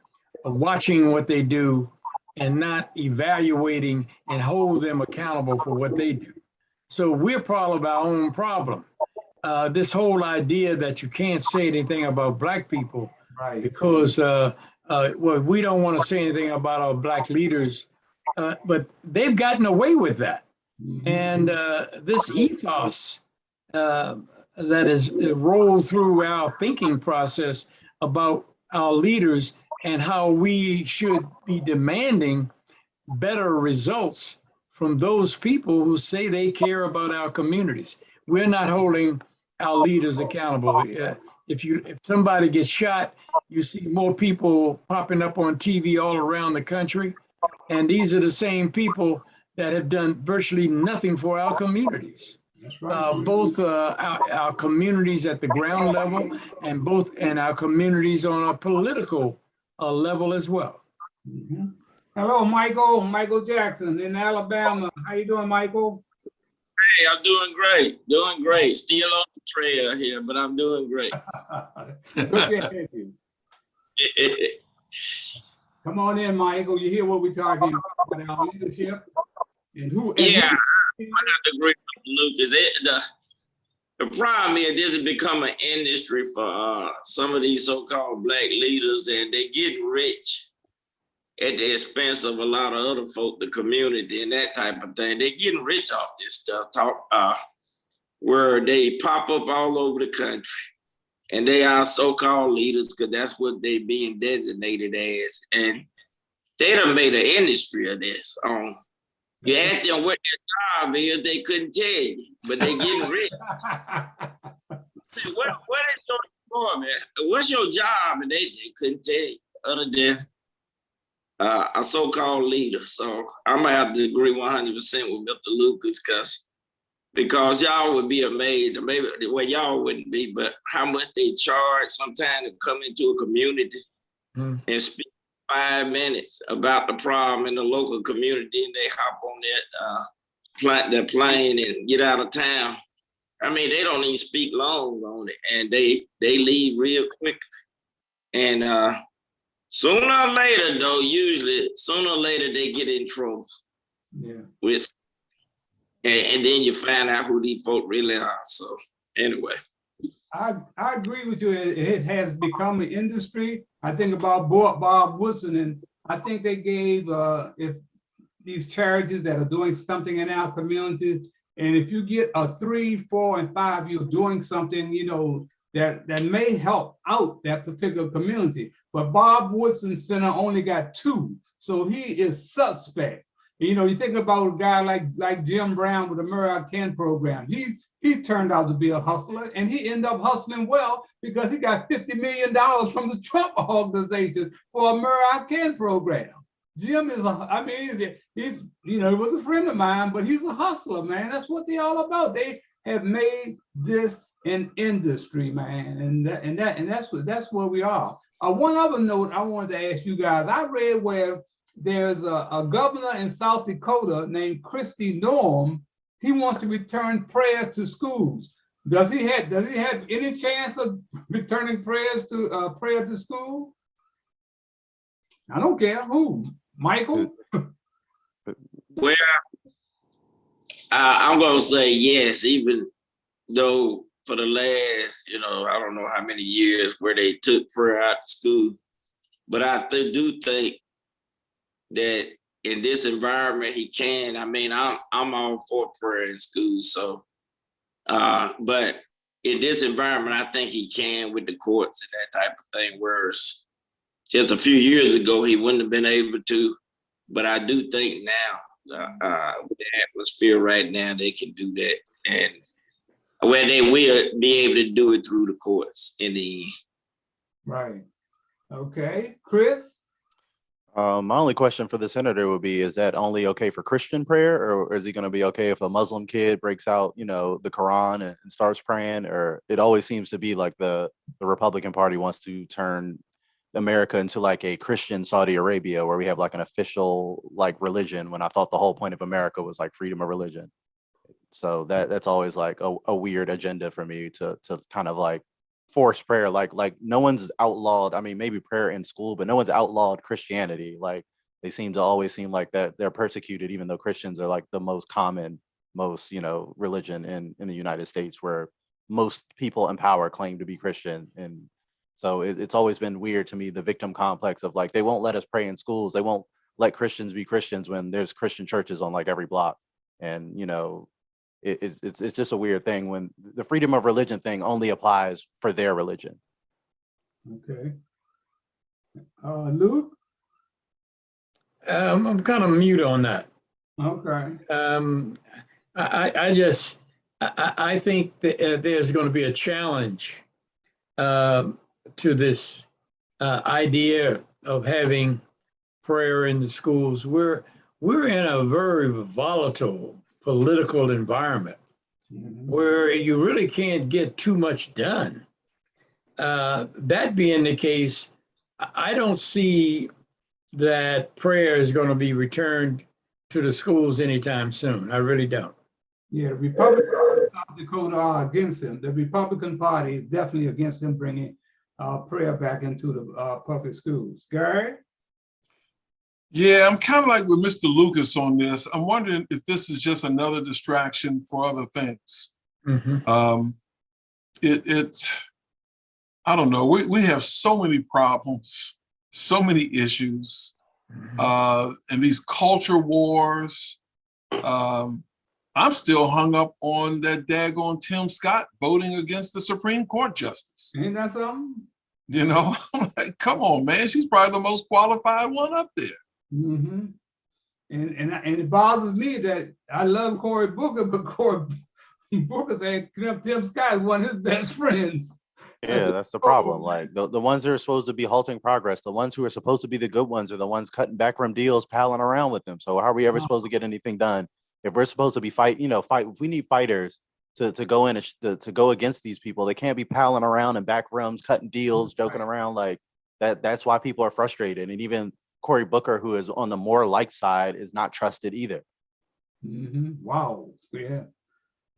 watching what they do and not evaluating and hold them accountable for what they do. So we're part of our own problem. This whole idea that you can't say anything about Black people, right? Because well, we don't want to say anything about our Black leaders, but they've gotten away with that. Mm-hmm. And this ethos that is rolled through our thinking process about our leaders and how we should be demanding better results from those people who say they care about our communities. We're not holding our leaders accountable. If somebody gets shot, you see more people popping up on TV all around the country, and these are the same people that have done virtually nothing for our communities. That's right. Both our communities at the ground level and our communities on a political level as well. Mm-hmm. Hello, Michael Jackson in Alabama. How you doing, Michael? Hey, I'm doing great. Still on the trail here, but I'm doing great. Good to have you. Come on in, Michael. You hear what we're talking about, our leadership and who? And Yeah, who, I have to agree with Lucas. The problem is this has become an industry for some of these so-called black leaders, and they get rich at the expense of a lot of other folk, the community and that type of thing. They're getting rich off this stuff, where they pop up all over the country. And they are so-called leaders because that's what they being designated as. And they done made an industry of this. You ask them what their job is, they couldn't tell you, but they getting rich. What is your job, man? What's your job? And they couldn't tell you other than a so-called leader. So I'm gonna have to agree 100% with Mr. Lucas because y'all would be amazed, or maybe well, y'all wouldn't be, but how much they charge sometimes to come into a community and speak 5 minutes about the problem in the local community, and they hop on that plane and get out of town. I mean, they don't even speak long on it, and they leave real quick. And sooner or later, though, sooner or later they get in trouble. Yeah. And then you find out who these folk really are. So anyway. I agree with you. It has become an industry. I think about Bob Woodson, and I think they gave if these charities that are doing something in our communities, and if you get a 3, 4, and 5, you're doing something, you know, that may help out that particular community. But Bob Woodson Center only got 2, so he is suspect. You know, you think about a guy like Jim Brown with the Murray Ken program. He turned out to be a hustler, and he ended up hustling well because he got $50 million from the Trump organization for a Murray Ken program. Jim is he's you know, he was a friend of mine, but he's a hustler, man. That's what they're all about. They have made this an industry, man, and that's where we are. One other note I wanted to ask you guys. I read where there's a governor in South Dakota named Kristi Noem. He wants to return prayer to schools. Does he have any chance of returning prayer to school? I don't care who. Michael? Well, I'm gonna say yes, even though for the last, I don't know how many years where they took prayer out of school, but I do think that in this environment he can. I mean, I'm all for prayer in school, so but in this environment I think he can with the courts and that type of thing, whereas just a few years ago he wouldn't have been able to. But I do think now with the atmosphere right now they can do that, and where they will be able to do it through the courts in the end. Right. Okay, Chris? My only question for the senator would be, is that only okay for Christian prayer, or is he going to be okay if a Muslim kid breaks out, the Quran and starts praying? Or it always seems to be like the Republican Party wants to turn America into like a Christian Saudi Arabia, where we have like an official like religion, when I thought the whole point of America was like freedom of religion. So that's always like a weird agenda for me to kind of like force prayer. Like no one's outlawed, I mean, maybe prayer in school, but no one's outlawed Christianity. Like they always seem like that they're persecuted, even though Christians are like the most common, most, religion in the United States, where most people in power claim to be Christian. And so it's always been weird to me, the victim complex of like, they won't let us pray in schools. They won't let Christians be Christians when there's Christian churches on like every block. And, it's just a weird thing when the freedom of religion thing only applies for their religion. Okay. Luke? I'm kind of mute on that. Okay. I think that there's going to be a challenge to this idea of having prayer in the schools. We're in a very volatile political environment where you really can't get too much done. That being the case, I don't see that prayer is going to be returned to the schools anytime soon. I really don't. Yeah, the Republicans of South Dakota are against him. The Republican Party is definitely against him bringing prayer back into the public schools. Gary? Yeah, I'm kind of like with Mr. Lucas on this. I'm wondering if this is just another distraction for other things. Um, it's, I don't know. We have so many problems, so many issues, and these culture wars. I'm still hung up on that daggone Tim Scott voting against the Supreme Court justice. Ain't that something? You know, I'm like, come on, man. She's probably the most qualified one up there. Mm-hmm. And it bothers me that I love Cory Booker, but Cory Booker said Tim Scott is one of his best friends. Yeah, that's the problem. Like the ones that are supposed to be halting progress, the ones who are supposed to be the good ones are the ones cutting backroom deals, palling around with them. So how are we ever supposed to get anything done if we're supposed to be fight? If we need fighters to go in and to go against these people, they can't be palling around in back rooms, cutting deals, joking around like that. That's why people are frustrated. And even Cory Booker, who is on the more like side, is not trusted either. Wow. Yeah.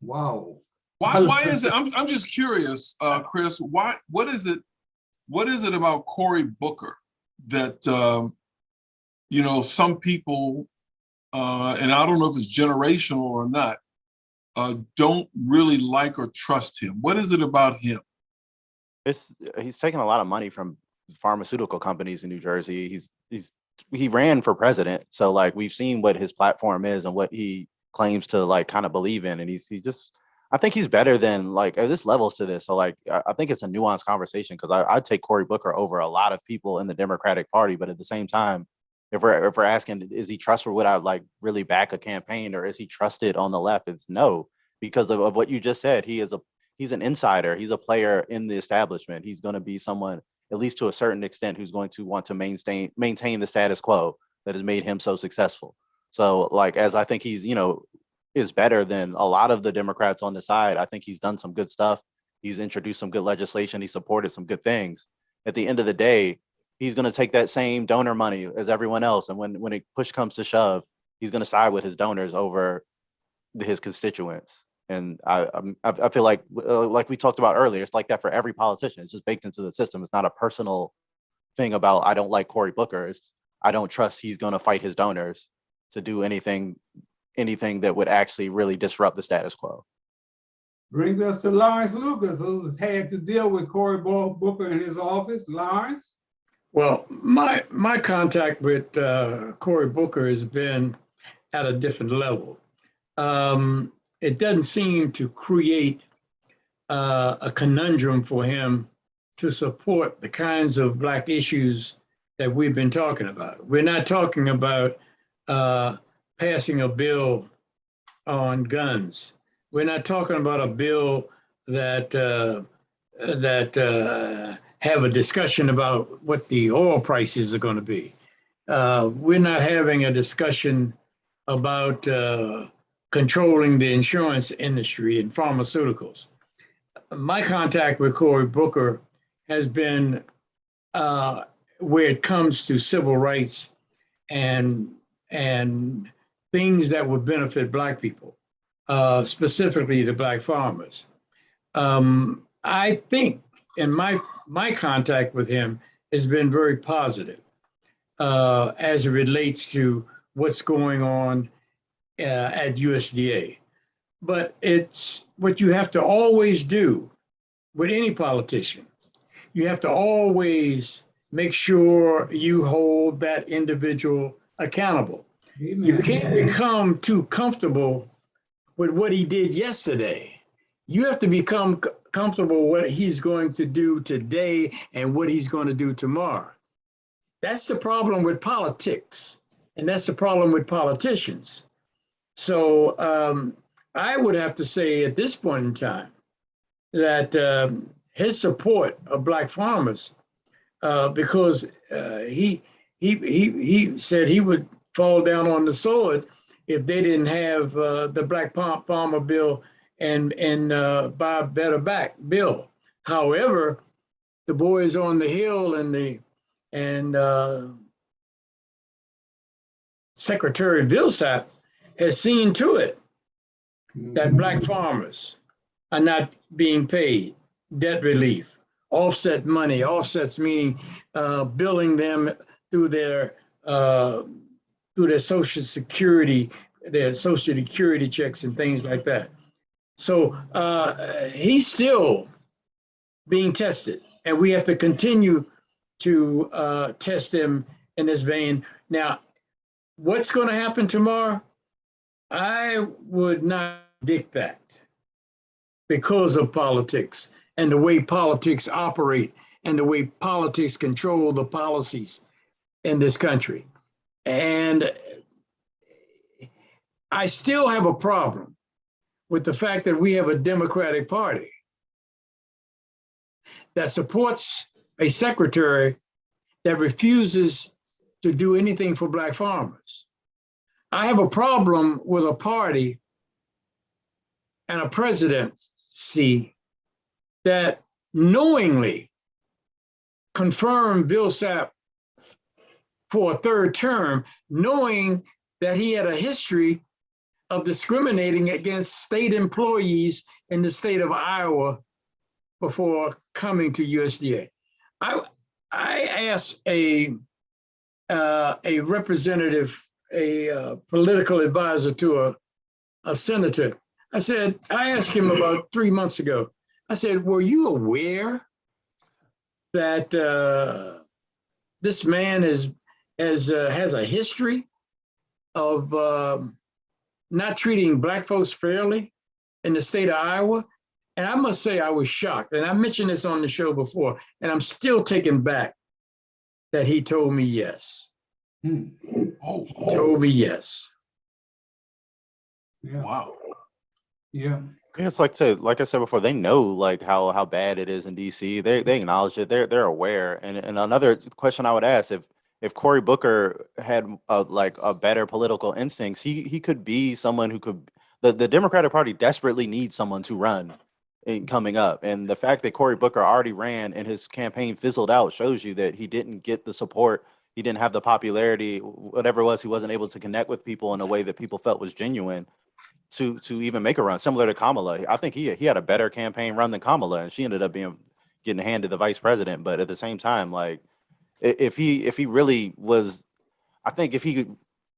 Wow. Why is it? I'm just curious, Chris. Why? What is it? What is it about Cory Booker that some people, and I don't know if it's generational or not, don't really like or trust him? What is it about him? He's taking a lot of money from pharmaceutical companies in New Jersey. He ran for president, so like we've seen what his platform is and what he claims to like kind of believe in, and he just. I think he's better than like this levels to this. So like I think it's a nuanced conversation because I'd take Cory Booker over a lot of people in the Democratic Party, but at the same time, if we're asking is he trustworthy, would I like really back a campaign or is he trusted on the left? It's no, because of what you just said. He's an insider. He's a player in the establishment. He's going to be someone, at least to a certain extent, who's going to want to maintain the status quo that has made him so successful. So like as I think he's is better than a lot of the Democrats on the side. I think he's done some good stuff. He's introduced some good legislation. He supported some good things. At the end of the day, he's going to take that same donor money as everyone else. And when it push comes to shove, he's going to side with his donors over his constituents. And I feel like we talked about earlier, it's like that for every politician. It's just baked into the system. It's not a personal thing about I don't like Cory Booker. It's I don't trust he's going to fight his donors to do anything that would actually really disrupt the status quo. Brings us to Lawrence Lucas, who's had to deal with Cory Booker in his office. Lawrence? Well, my contact with Cory Booker has been at a different level. It doesn't seem to create a conundrum for him to support the kinds of Black issues that we've been talking about. We're not talking about passing a bill on guns. We're not talking about a bill that have a discussion about what the oil prices are going to be. We're not having a discussion about controlling the insurance industry and pharmaceuticals. My contact with Cory Booker has been where it comes to civil rights and things that would benefit Black people, specifically the Black farmers. I think, and my contact with him has been very positive as it relates to what's going on at USDA. But it's what you have to always do with any politician. You have to always make sure you hold that individual accountable. Amen. You can't become too comfortable with what he did yesterday. You have to become comfortable with what he's going to do today and what he's going to do tomorrow. That's the problem with politics, and that's the problem with politicians. So I would have to say at this point in time that his support of Black farmers, because he said he would fall down on the sword if they didn't have the Black Farmer Bill and Buy Better Back bill. However, the boys on the Hill and Secretary Vilsack has seen to it that Black farmers are not being paid debt relief, offset money. Offsets meaning billing them through their through their social security checks and things like that. So he's still being tested, and we have to continue to test him in this vein. Now, what's going to happen tomorrow? I would not predict that because of politics and the way politics operate and the way politics control the policies in this country. And I still have a problem with the fact that we have a Democratic Party that supports a secretary that refuses to do anything for Black farmers. I have a problem with a party and a presidency that knowingly confirmed Bill Sapp for a third term, knowing that he had a history of discriminating against state employees in the state of Iowa before coming to USDA. I asked a representative, a political advisor to a senator. I asked him about 3 months ago, I said, were you aware that this man has a history of not treating Black folks fairly in the state of Iowa? And I must say I was shocked. And I mentioned this on the show before, and I'm still taken back that he told me yes. He told me yes. Yeah. Wow. Yeah. Yeah, it's like I said before, they know like how bad it is in DC. They acknowledge it. They're aware. And another question I would ask, if Cory Booker had a better political instincts, he could be someone who could. The Democratic Party desperately needs someone to run coming up, and the fact that Cory Booker already ran and his campaign fizzled out shows you that he didn't get the support. He didn't have the popularity, whatever it was. He wasn't able to connect with people in a way that people felt was genuine to even make a run. Similar to Kamala, I think he had a better campaign run than Kamala, and she ended up getting handed the vice president. But at the same time, like if he really was, I think if he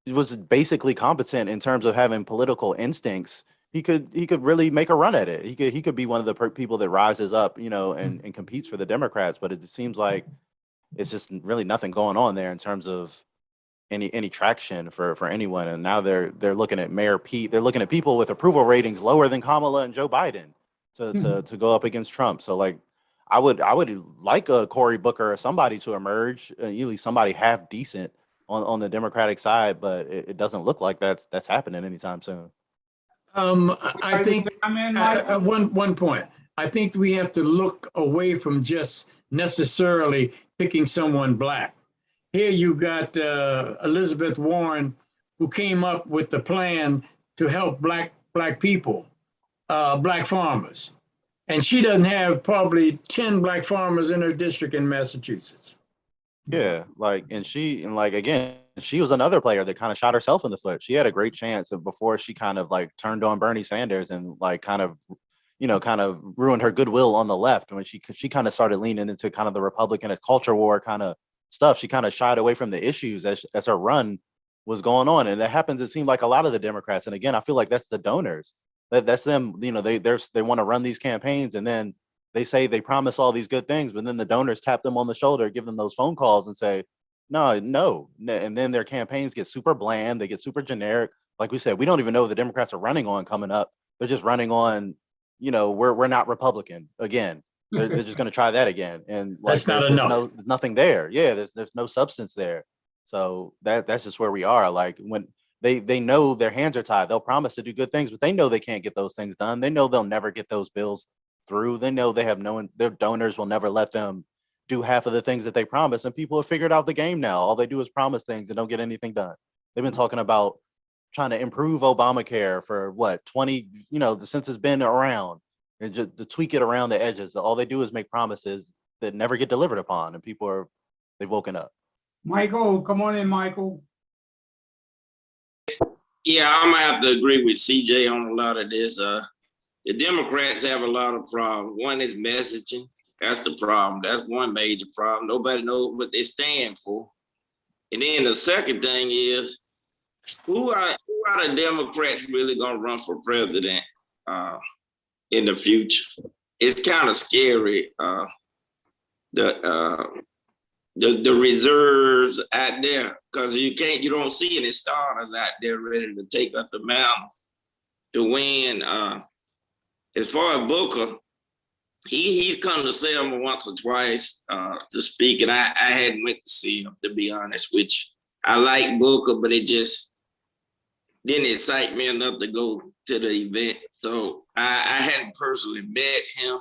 was basically competent in terms of having political instincts, he could really make a run at it. He could be one of the people that rises up, and competes for the Democrats. But it seems like it's just really nothing going on there in terms of any traction for anyone. And now they're looking at Mayor Pete. They're looking at people with approval ratings lower than Kamala and Joe Biden to go up against Trump. So like, I would like a Cory Booker or somebody to emerge, at least somebody half decent on the Democratic side, but it doesn't look like that's happening anytime soon. I think one point. I think we have to look away from just necessarily picking someone Black. Here you got Elizabeth Warren, who came up with the plan to help Black people, Black farmers. And she doesn't have probably 10 Black farmers in her district in Massachusetts. Yeah, again, she was another player that kind of shot herself in the foot. She had a great chance before she kind of like turned on Bernie Sanders and like kind of ruined her goodwill on the left. When she kind of started leaning into kind of the Republican culture war kind of stuff, she kind of shied away from the issues as her run was going on. And that happens, it seemed like a lot of the Democrats. And again, I feel like that's the donors. That's them, they want to run these campaigns, and then they say they promise all these good things, but then the donors tap them on the shoulder, give them those phone calls and say, no. And then their campaigns get super bland. They get super generic. Like we said, we don't even know what the Democrats are running on coming up. They're just running on, we're not Republican again. They're just going to try that again. And like, that's not enough. There's nothing there. Yeah. There's no substance there. So that's just where we are. Like when they know their hands are tied, they'll promise to do good things, but they know they can't get those things done. They know they'll never get those bills through. They know their donors will never let them do half of the things that they promise. And people have figured out the game now. All they do is promise things and don't get anything done. They've been talking about trying to improve Obamacare for 20, since it's been around, and just to tweak it around the edges. All they do is make promises that never get delivered upon, and they've woken up. Michael, come on in, Michael. Yeah, I'm gonna have to agree with CJ on a lot of this. The Democrats have a lot of problems. One is messaging. That's the problem. That's one major problem. Nobody knows what they stand for. And then the second thing is who are the Democrats really gonna run for president in the future? It's kind of scary. The reserves out there, because you don't see any starters out there ready to take up the mountain to win. As far as Booker, he's come to Selma once or twice to speak, and I hadn't went to see him, to be honest with you. I like Booker, but it just didn't excite me enough to go to the event. So I hadn't personally met him.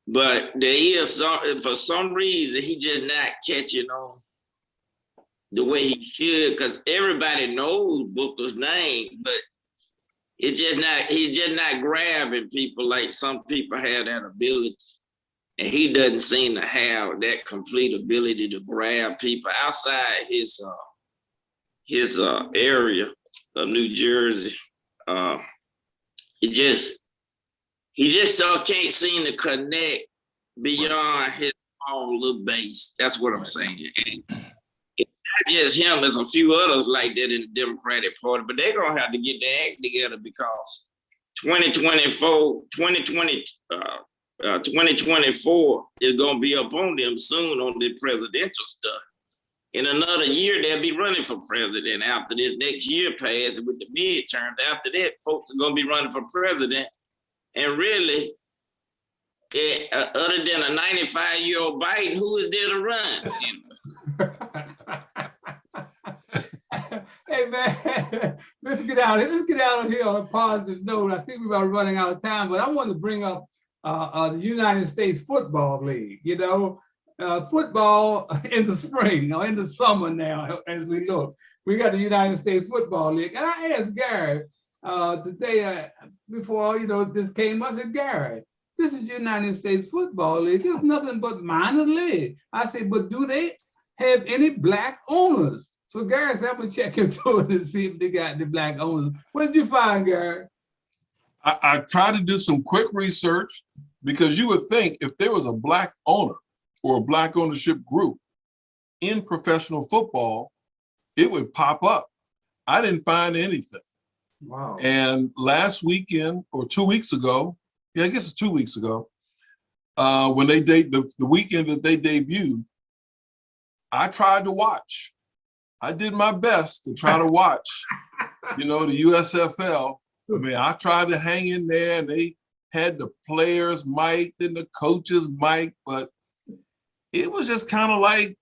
But there is for some reason, he just not catching on the way he should, because everybody knows Booker's name, but he's just not grabbing people like some people have that ability. And he doesn't seem to have that complete ability to grab people outside his area of New Jersey. He just can't seem to connect beyond his own little base. That's what I'm saying. And it's not just him, there's a few others like that in the Democratic Party, but they're gonna have to get their act together, because 2024 is gonna be up on them soon on the presidential stuff. In another year, they'll be running for president. After this next year passes with the midterms, after that, folks are gonna be running for president. And really, other than a 95-year-old Biden, who is there to run? Hey man, let's get out of here on a positive note. I think we're about running out of time, but I want to bring up the United States Football League. You know, football in the spring or in the summer now, as we look. We got the United States Football League. And I asked Gary today, before this came, I said, Gary, this is United States Football League. It's nothing but minor league. I said, but do they have any black owners? So Gary said, I'm gonna check into it and see if they got the black owners. What did you find, Gary? I tried to do some quick research, because you would think if there was a black owner or a black ownership group in professional football, it would pop up. I didn't find anything. Wow. And last weekend or 2 weeks ago, yeah, I guess it's 2 weeks ago, when they the weekend that they debuted, I tried to watch. I did my best to try to watch, the USFL. I mean, I tried to hang in there, and they had the players mic'd and the coaches mic'd, but it was just kind of like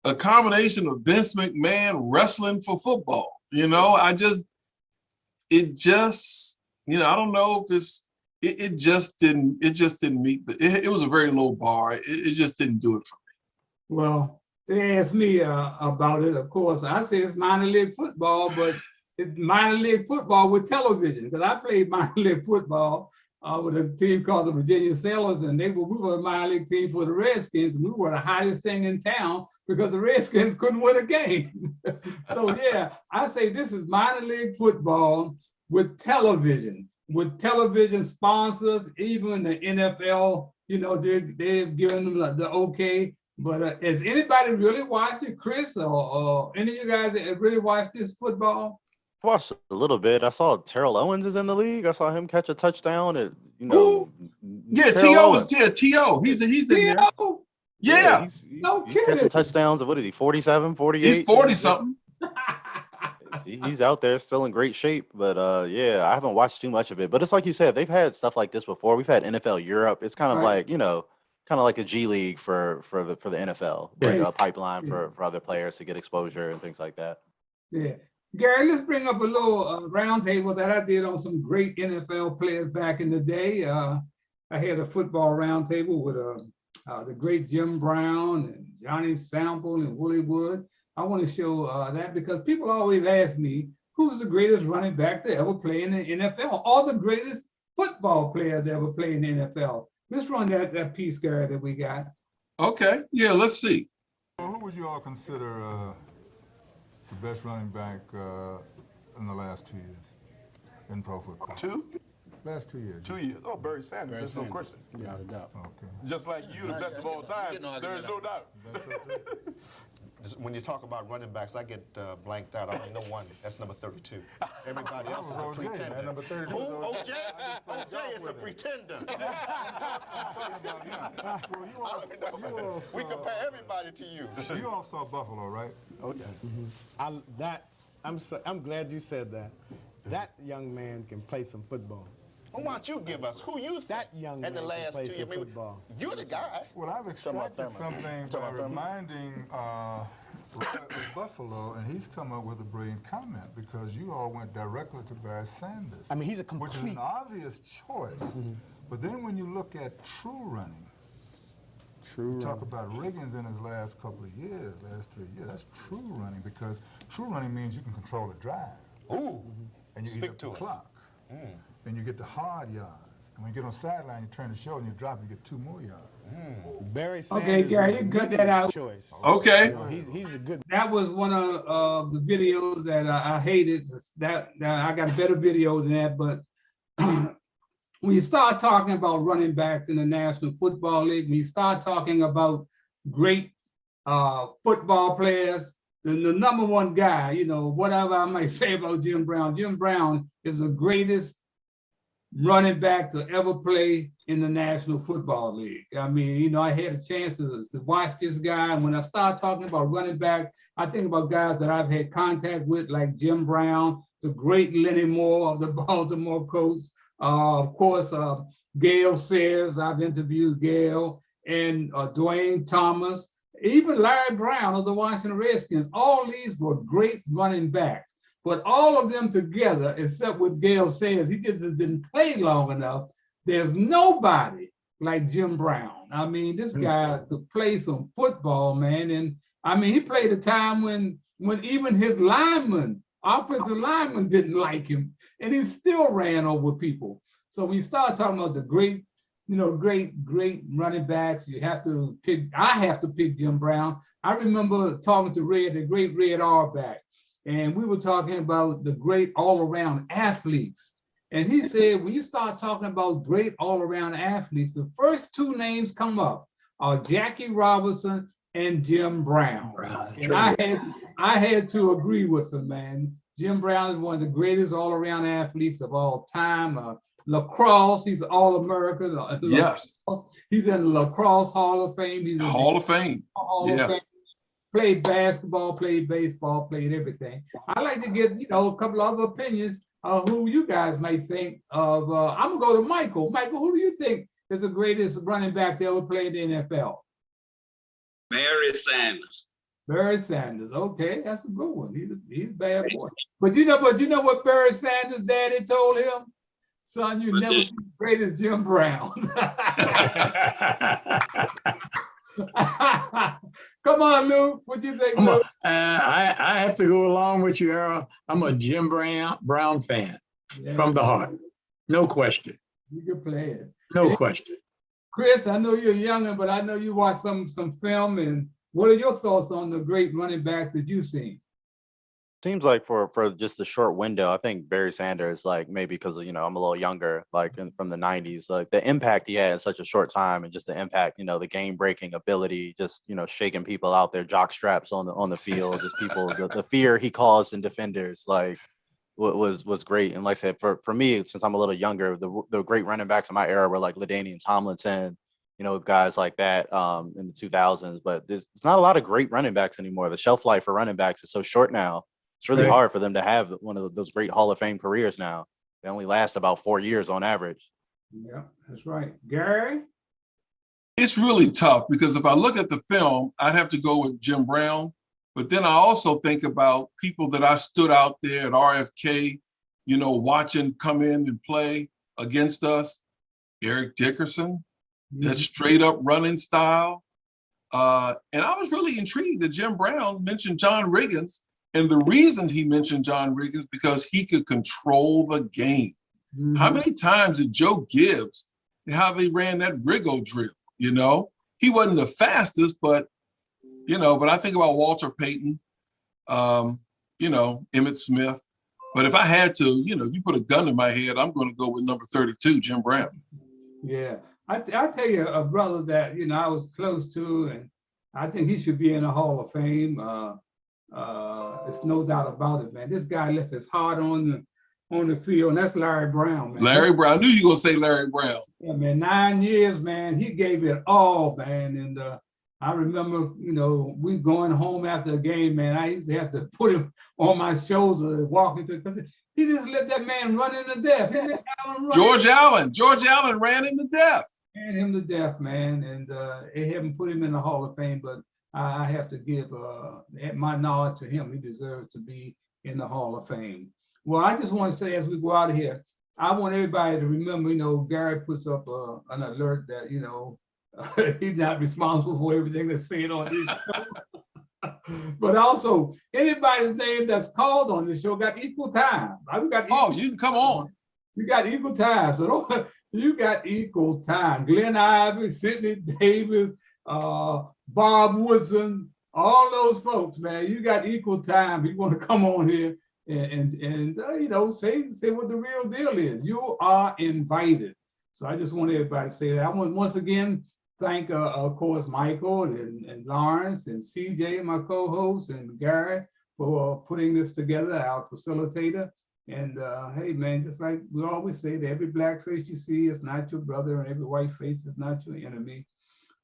a combination of Vince McMahon wrestling for football. I don't know if it just didn't meet it was a very low bar. It just didn't do it for me. Well, they asked me about it. Of course, I said it's minor league football, but it's minor league football with television, because I played minor league football with a team called the Virginia Sailors, and we were a minor league team for the Redskins, and we were the hottest thing in town because the Redskins couldn't win a game. So yeah, I say this is minor league football with television sponsors. Even the NFL, they've given them the okay. But has anybody really watched it, Chris, or any of you guys that really watched this football? I watched a little bit. I saw Terrell Owens is in the league. I saw him catch a touchdown. Yeah, T.O. is T.O. He's in there. Yeah. He's catching touchdowns. What is he, 47, 48? He's 40-something. He's out there still in great shape. But yeah, I haven't watched too much of it. But it's like you said, they've had stuff like this before. We've had NFL Europe. It's kind of like, kind of like a G League for the NFL, like a pipeline for other players to get exposure and things like that. Yeah. Gary, let's bring up a little roundtable that I did on some great NFL players back in the day. I had a football roundtable with the great Jim Brown and Johnny Sample and Willie Wood. I want to show that because people always ask me, who's the greatest running back to ever play in the NFL, or the greatest football player to ever play in the NFL? Let's run that piece, Gary, that we got. Okay, yeah, let's see. Who would you all consider the best running back in the last 2 years in pro football? Last 2 years. 2 years. Oh, Barry Sanders. There's no question. Without a doubt. Okay. Just like you, the best of all time. There is no doubt. When you talk about running backs, I get blanked out. I only know one. That's number 32. Everybody else is a pretender. Man, number 32 Who? was OJ? OJ is a pretender. We compare everybody to you. You all saw Buffalo, right? Oh, yeah. I'm glad you said that. That young man can play some football. Well, why don't you give us who you think That young man in the can last play 2 some years? I mean, football. you're the guy. Well, I've extracted something by reminding Buffalo, and he's come up with a brilliant comment because you all went directly to Barry Sanders. I mean, he's a which is complete. an obvious choice. But then when you look at true running, talk about Riggins in his last couple of years, last 3 years, that's true running because true running means you can control a drive. Ooh. And you eat up the clock. And you get the hard yards. And when you get on sideline, you turn the shoulder and you drop, you get 2 more yards. Barry Sanders. Okay, Gary, you cut that out. Choice. Okay. You know, he's a good. That was one of the videos that I hated. That I got a better video than that, but when you start talking about running backs in the National Football League, when you start talking about great football players, the number one guy, you know, whatever I might say about Jim Brown is the greatest running back to ever play in the National Football League. I mean, you know, I had a chance to watch this guy, and when I start talking about running back, I think about guys that I've had contact with, like Jim Brown, the great Lenny Moore of the Baltimore Colts, of course, Gail Sayers, I've interviewed Gail, and Dwayne Thomas, even Larry Brown of the Washington Redskins. All these were great running backs, but all of them together, except with Gail Sayers, he just didn't play long enough. There's nobody like Jim Brown. I mean, this guy could play some football, man. And I mean, he played a time when even his offensive linemen didn't like him, and he still ran over people. So we start talking about the great running backs. You have to pick. I have to pick Jim Brown. I remember talking to the great Red Auerbach, and we were talking about the great all-around athletes. And he said, when you start talking about great all-around athletes, the first 2 names come up are Jackie Robinson and Jim Brown. And I had to agree with him, man. Jim Brown is one of the greatest all-around athletes of all time. Lacrosse, he's All-American. Yes. He's in the Lacrosse Hall of Fame. He's in Hall of Fame. Hall of Fame. Played basketball, played baseball, played everything. I'd like to get, a couple of opinions of who you guys might think of. I'm gonna go to Michael. Michael, who do you think is the greatest running back that ever played in the NFL? Barry Sanders. Barry Sanders. Okay, that's a good one. He's a bad boy. But you know what Barry Sanders' daddy told him? Son, you never see the greatest Jim Brown. Come on, Luke. What do you think, Luke? I have to go along with you, Earl. I'm a Jim Brown fan from the heart. No question. You can play it. No question. Chris, I know you're younger, but I know you watched some film. And what are your thoughts on the great running backs that you've seen? Seems like for just a short window, I think Barry Sanders, like maybe because I'm a little younger, like from the 90s, like the impact he had in such a short time, and just the impact, the game breaking ability, just shaking people out their jock straps on the field, just people, the fear he caused in defenders, like was great. And like I said, for me, since I'm a little younger, the great running backs in my era were like LaDainian Tomlinson, guys like that in the 2000s. But there's not a lot of great running backs anymore. The shelf life for running backs is so short now. It's really hard for them to have one of those great Hall of Fame careers now. They only last about 4 years on average. Yeah, that's right. Gary? It's really tough because if I look at the film, I'd have to go with Jim Brown. But then I also think about people that I stood out there at RFK, watching come in and play against us. Eric Dickerson, that straight up running style. And I was really intrigued that Jim Brown mentioned John Riggins. And the reason he mentioned John Riggins because he could control the game. How many times did Joe Gibbs, how they ran that Riggo drill, He wasn't the fastest, but I think about Walter Payton, Emmitt Smith. But if I had to, you put a gun in my head, I'm going to go with number 32, Jim Brown. Yeah, I tell you, a brother that, I was close to, and I think he should be in the Hall of Fame. There's no doubt about it, man. This guy left his heart on the field, and that's Larry Brown, man. Larry Brown. I knew you were gonna say Larry Brown. Yeah, man, 9 years, man. He gave it all, man. And I remember, you know, we going home after a game, man. I used to have to put him on my shoulder walking through, because he just let that man run him to death. George Allen ran him to death. Ran him to death, man. And they haven't put him in the Hall of Fame, but I have to give my nod to him. He deserves to be in the Hall of Fame. Well, I just want to say, as we go out of here, I want everybody to remember, you know, Gary puts up an alert that, you know, he's not responsible for everything that's said on this show. But also, anybody's name that's called on this show got equal time. You can come on. You got equal time. So you got equal time. Glenn Ivey, Sidney Davis, Bob Woodson, all those folks, man. You got equal time. You want to come on here and you know, say what the real deal is. You are invited. So I just want everybody to say that. I want once again thank, of course, Michael and Lawrence and CJ, my co-host, and Gary for putting this together, our facilitator. And hey, man, just like we always say, that every black face you see is not your brother, and every white face is not your enemy.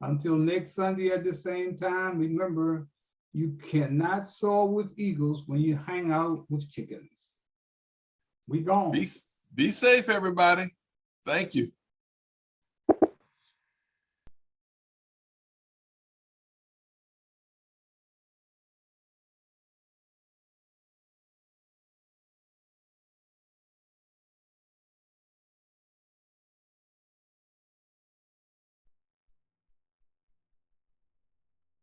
Until next Sunday at the same time, remember, you cannot soar with eagles when you hang out with chickens. We gone. Be safe, everybody. Thank you.